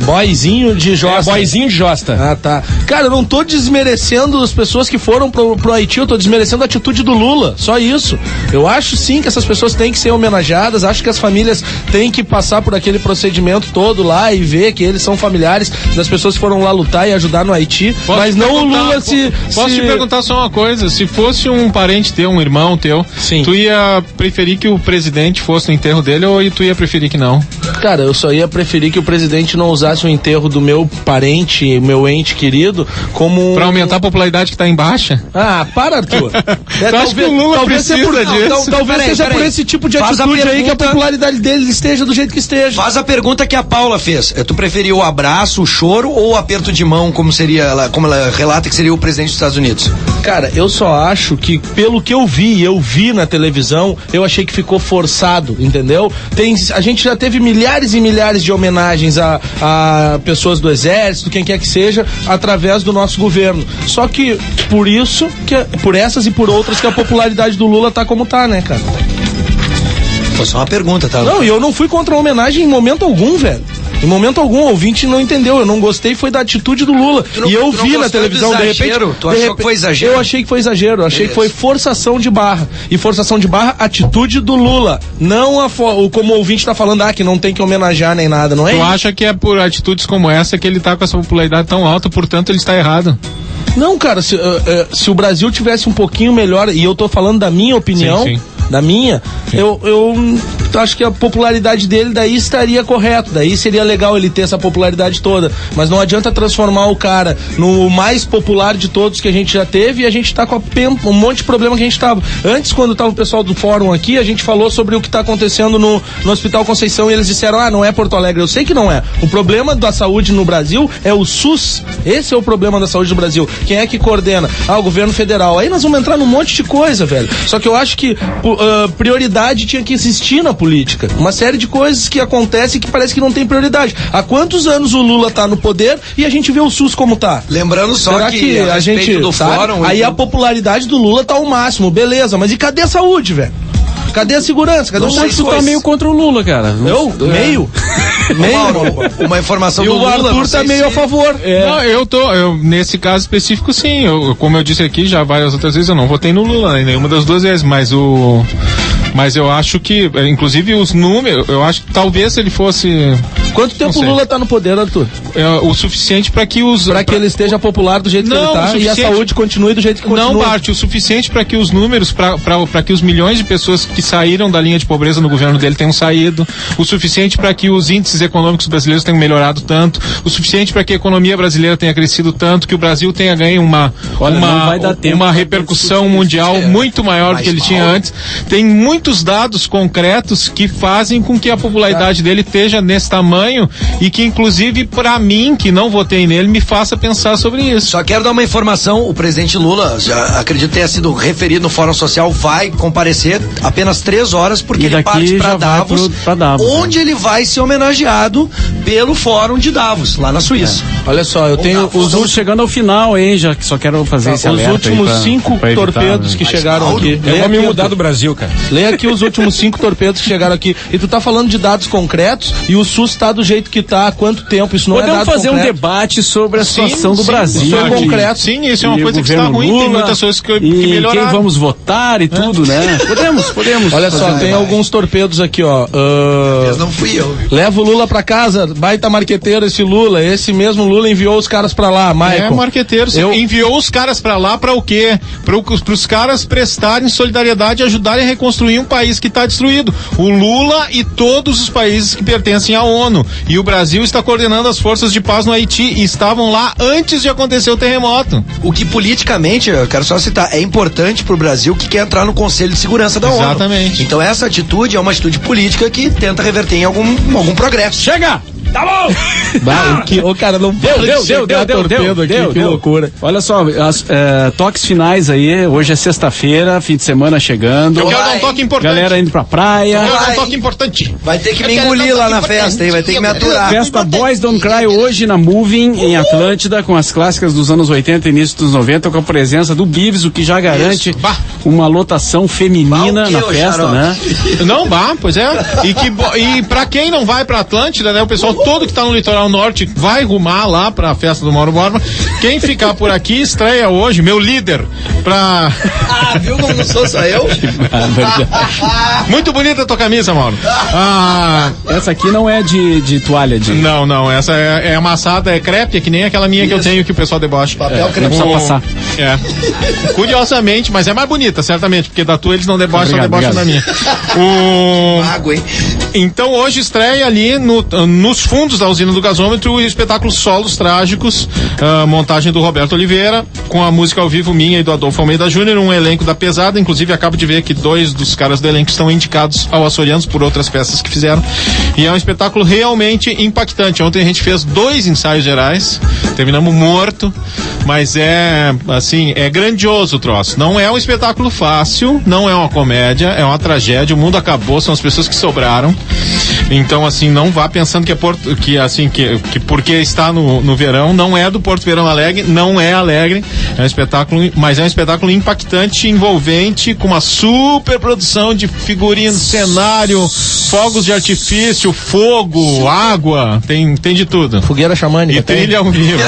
Boizinho de Josta. Boizinho de Josta. Ah, tá. Cara, eu não tô desmerecendo as pessoas que foram pro Haiti, eu tô desmerecendo a atitude do Lula, só isso. Eu acho sim que essas pessoas têm que ser homenageadas, acho que as famílias têm que passar por aquele procedimento todo lá e ver que eles são familiares das pessoas que foram lá lutar e ajudar no Haiti, mas não o Lula se... Posso te perguntar só uma coisa, se fosse um parente teu, um irmão teu, sim, tu ia preferir que o presidente fosse no enterro dele ou tu ia preferir que não? Cara, eu só ia preferir que o presidente presidente não usasse o enterro do meu parente, meu ente querido, como... Pra aumentar a popularidade que tá em baixa? Ah, para, Arthur. Acho que o Lula precisa disso. Talvez seja por esse tipo de atitude aí que a popularidade dele esteja do jeito que esteja. Faz a pergunta que a Paula fez. Tu preferia o abraço, o choro ou o aperto de mão, como ela relata que seria o presidente dos Estados Unidos? Cara, eu só acho que, pelo que eu vi na televisão, eu achei que ficou forçado, entendeu? A gente já teve milhares e milhares de homenagens a pessoas do exército, quem quer que seja, através do nosso governo. Só que por essas e por outras que a popularidade do Lula tá como tá, né, cara? Foi só uma pergunta, tá? Não, e eu não fui contra a homenagem em momento algum, velho. Em momento algum, o ouvinte não entendeu. Eu não gostei, foi da atitude do Lula. E eu vi na televisão, de repente. Tu achou que foi exagero? Eu achei que foi exagero. Achei que foi forçação de barra. E forçação de barra, atitude do Lula. Não como o ouvinte tá falando, que não tem que homenagear nem nada, não é? Tu acha que é por atitudes como essa que ele tá com essa popularidade tão alta, portanto ele está errado? Não, cara, se o Brasil tivesse um pouquinho melhor, e eu tô falando da minha opinião. Sim. Da minha, eu acho que a popularidade dele daí estaria correto, daí seria legal ele ter essa popularidade toda, mas não adianta transformar o cara no mais popular de todos que a gente já teve, e a gente tá com um monte de problema que a gente tava. Antes, quando tava o pessoal do fórum aqui, a gente falou sobre o que tá acontecendo no Hospital Conceição, e eles disseram, não é Porto Alegre. Eu sei que não é. O problema da saúde no Brasil é o SUS. Esse é o problema da saúde do Brasil. Quem é que coordena? O governo federal. Aí nós vamos entrar num monte de coisa, velho. Só que eu acho que prioridade tinha que existir na política. Uma série de coisas que acontecem que parece que não tem prioridade. Há quantos anos o Lula tá no poder e a gente vê o SUS como tá? Lembrando só Será que a gente do fórum, aí a popularidade do Lula tá ao máximo, beleza, mas e cadê a saúde, velho? Cadê a segurança? Cadê o SUS? Tu tá meio contra o Lula, cara. Meio? Uma informação do Lula. E o Arthur tá meio a favor. Não, eu nesse caso específico, sim. Como eu disse aqui já várias outras vezes, eu não votei no Lula, nenhuma das duas vezes, mas eu acho que, inclusive os números, eu acho que talvez ele fosse... Quanto tempo o Lula tá no poder, Arthur? O suficiente para que ele esteja popular do jeito que ele tá e a saúde continue do jeito que continua. Não, Bart, o suficiente para que os números, para que os milhões de pessoas que saíram da linha de pobreza no governo dele tenham saído, o suficiente para que os índices econômicos brasileiros tenham melhorado tanto, o suficiente para que a economia brasileira tenha crescido tanto, que o Brasil tenha ganho uma repercussão mundial muito maior do que ele tinha antes. Tem muitos dados concretos que fazem com que a popularidade dele esteja nesse tamanho e que, inclusive, para mim, que não votei nele, me faça pensar sobre isso. Só quero dar uma informação: o presidente Lula, já acredito ter sido referido no Fórum Social, vai comparecer apenas 3 horas, porque ele parte para Davos, onde ele vai ser homenageado pelo Fórum de Davos, lá na Suíça. Olha só, eu tenho os últimos chegando ao final, hein? Já que só quero fazer esse alerta. Os últimos 5 torpedos que chegaram aqui. Vamos me mudar do Brasil, cara. Leia aqui os últimos 5 torpedos que chegaram aqui. E tu tá falando de dados concretos e o SUS tá do jeito que tá há quanto tempo? Isso não Podemos é dado fazer concreto. Um debate sobre a situação do Brasil. Isso é concreto. Sim, isso é uma coisa que está ruim. Tem muitas coisas que melhoraram. Quem vamos votar e tudo, né? Podemos. Olha só, tem alguns torpedos aqui, ó. Não fui eu. Leva o Lula pra casa, baita marqueteiro esse Lula. Esse mesmo Lula enviou os caras pra lá, Maicon. Marqueteiro. Enviou os caras pra lá pra o quê? Pros caras prestarem solidariedade e ajudarem a reconstruir um país que tá destruído. O Lula e todos os países que pertencem à ONU. E o Brasil está coordenando as forças de paz no Haiti e estavam lá antes de acontecer o terremoto. O que politicamente, eu quero só citar, é importante pro Brasil que quer entrar no Conselho de Segurança da ONU. Exatamente. Então essa atitude é uma atitude política que tenta reverter em algum progresso. Chega! Tá bom! O cara não deu, que loucura. Olha só, toques finais aí. Hoje é sexta-feira, fim de semana chegando. Eu quero dar um toque importante. Galera indo pra praia. Eu quero dar um toque importante. Vai ter que me engolir lá na festa, hein? Vai ter que me aturar. Festa Boys Don't Cry hoje na Moving, em Atlântida, com as clássicas dos anos 80 e início dos 90, com a presença do Bives, o que já garante uma lotação feminina na festa, né? Não, pois é. E pra quem não vai pra Atlântida, né? O pessoal todo que tá no litoral norte vai rumar lá pra festa do Mauro Borba. Quem ficar por aqui estreia hoje, meu líder, pra... viu como não sou só eu? Muito bonita a tua camisa, Mauro. Essa aqui não é de toalha de... Não, essa é amassada, é crepe, que nem aquela minha que eu tenho que o pessoal debocha. Papel crepe. Não precisa passar. Curiosamente, mas é mais bonita. Anitta, certamente, porque da tua eles não debocham, só debocham da minha. Água, hein? Então hoje estreia ali nos fundos da usina do gasômetro o espetáculo Solos Trágicos, montagem do Roberto Oliveira, com a música ao vivo minha e do Adolfo Almeida Júnior, um elenco da pesada, inclusive acabo de ver que 2 dos caras do elenco estão indicados ao Açorianos por outras peças que fizeram, e é um espetáculo realmente impactante. Ontem a gente fez 2 ensaios gerais, terminamos morto, mas é grandioso o troço. Não é um espetáculo fácil, não é uma comédia, é uma tragédia, o mundo acabou, são as pessoas que sobraram. Então, assim, não vá pensando que porque está no verão, não é do Porto Verão Alegre, não é alegre, é um espetáculo, mas é um espetáculo impactante, envolvente, com uma super produção de figurino, cenário, fogos de artifício, fogo, água, tem de tudo. Fogueira xamânica. E trilha ao vivo.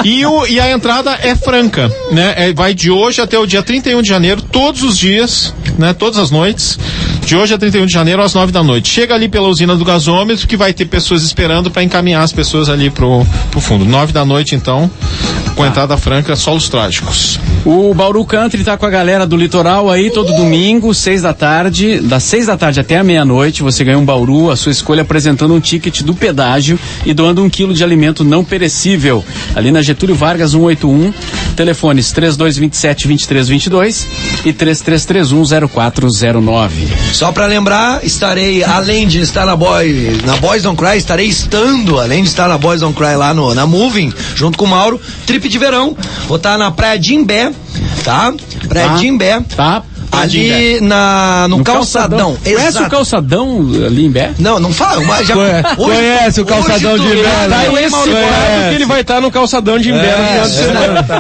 E a entrada é franca, né? Vai de hoje até o dia 31 de janeiro, todos os dias, né? Todas as noites. De hoje a 31 de janeiro às 9 da noite. Chega ali pela usina do gasômetro, que vai ter pessoas esperando para encaminhar as pessoas ali pro fundo. 9 da noite, então, com entrada franca, Solos Trágicos. O Bauru Country tá com a galera do litoral aí todo domingo, 6 da tarde, das 6 da tarde até a meia-noite, você ganha um Bauru, a sua escolha, apresentando um ticket do pedágio e doando 1 quilo de alimento não perecível. Ali na Getúlio Vargas 181, telefones 3227-2322 e 3331-0409. Só pra lembrar, estarei, além de estar na Boys Don't Cry, estarei estando, além de estar na Boys Don't Cry lá na Moving, junto com o Mauro, trip de verão. Vou estar na Praia de Imbé, tá? Praia de Imbé. Tá. Ali no calçadão. Conhece o calçadão ali em Imbé? Não fala, mas já conhece o calçadão de Imbé. Que ele vai estar no calçadão de Imbé.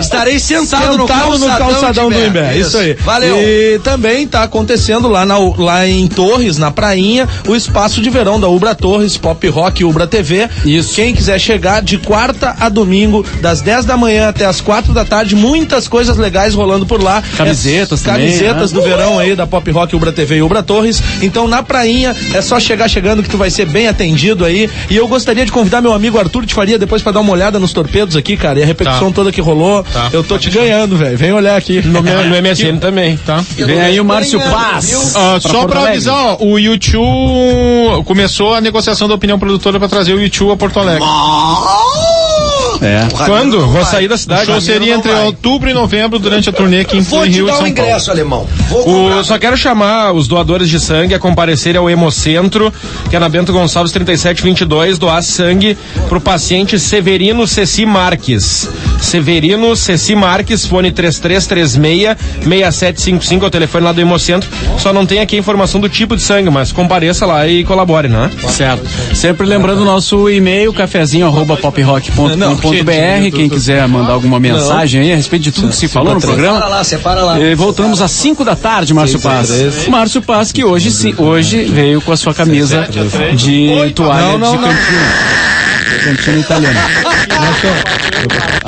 Estarei sentado no calçadão do Imbé. Isso aí. Valeu. E também tá acontecendo lá em Torres, na prainha, o espaço de verão da Ubra Torres, Pop Rock Ubra TV. Isso. Quem quiser chegar de quarta a domingo, das 10 da manhã até as 4 da tarde, muitas coisas legais rolando por lá. Camisetas também. Camisetas do verão aí da Pop Rock Ubra TV e Ubra Torres. Então na prainha é só chegando que tu vai ser bem atendido aí. E eu gostaria de convidar meu amigo Arthur de Faria depois pra dar uma olhada nos torpedos aqui, cara, e a repercussão toda que rolou. Eu tô te ganhando, velho. Vem olhar aqui. No MSN também, tá? Vem aí o Márcio Paz. Só pra avisar, o YouTube começou a negociação da opinião produtora pra trazer o YouTube a Porto Alegre. Quando? Vou sair da cidade. O show seria entre outubro e novembro, durante a turnê aqui em Rio de São Paulo. Vou te dar um ingresso, alemão. Só quero chamar os doadores de sangue a comparecerem ao Hemocentro, que é na Bento Gonçalves 3722, doar sangue pro paciente Severino Ceci Marques. Severino Ceci Marques, fone 3336-6755, é o telefone lá do Hemocentro. Só não tem aqui a informação do tipo de sangue, mas compareça lá e colabore, né? Certo. Sempre lembrando o nosso e-mail, cafezinho@poprock.com.br. Quem quiser mandar alguma mensagem aí a respeito de tudo que se falou no programa. Separa lá. E voltamos às 5 da tarde, Márcio Paz. Márcio Paz, que hoje veio com a sua camisa de toalha de cantina italiana.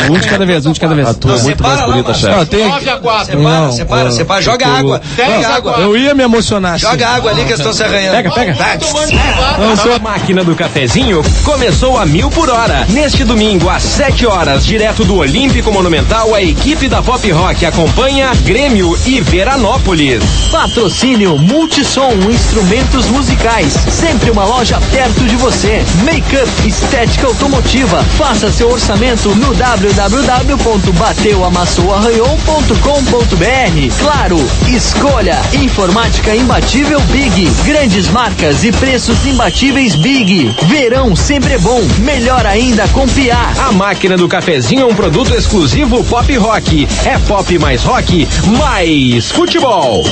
Um de cada vez. A tua é muito mais bonita, chefe. 9-4. Separa. Joga água. Eu ia me emocionar. Joga água ali que estão se arranhando. Pega. A máquina do cafezinho começou a 1000 por hora. Neste domingo, às 7 horas, direto do Olímpico Monumental, a equipe da Pop Rock acompanha Grêmio e Veranópolis. Patrocínio Multissom Instrumentos Musicais. Sempre uma loja perto de você. Make-up Estética Automotiva. Faça seu orçamento no www.bateuamassoarranhou.com.br. Claro, escolha Informática Imbatível Big. Grandes marcas e preços imbatíveis Big. Verão sempre é bom, melhor ainda com Piar. A máquina do cafezinho é um produto exclusivo Pop Rock. É pop mais rock, mais futebol.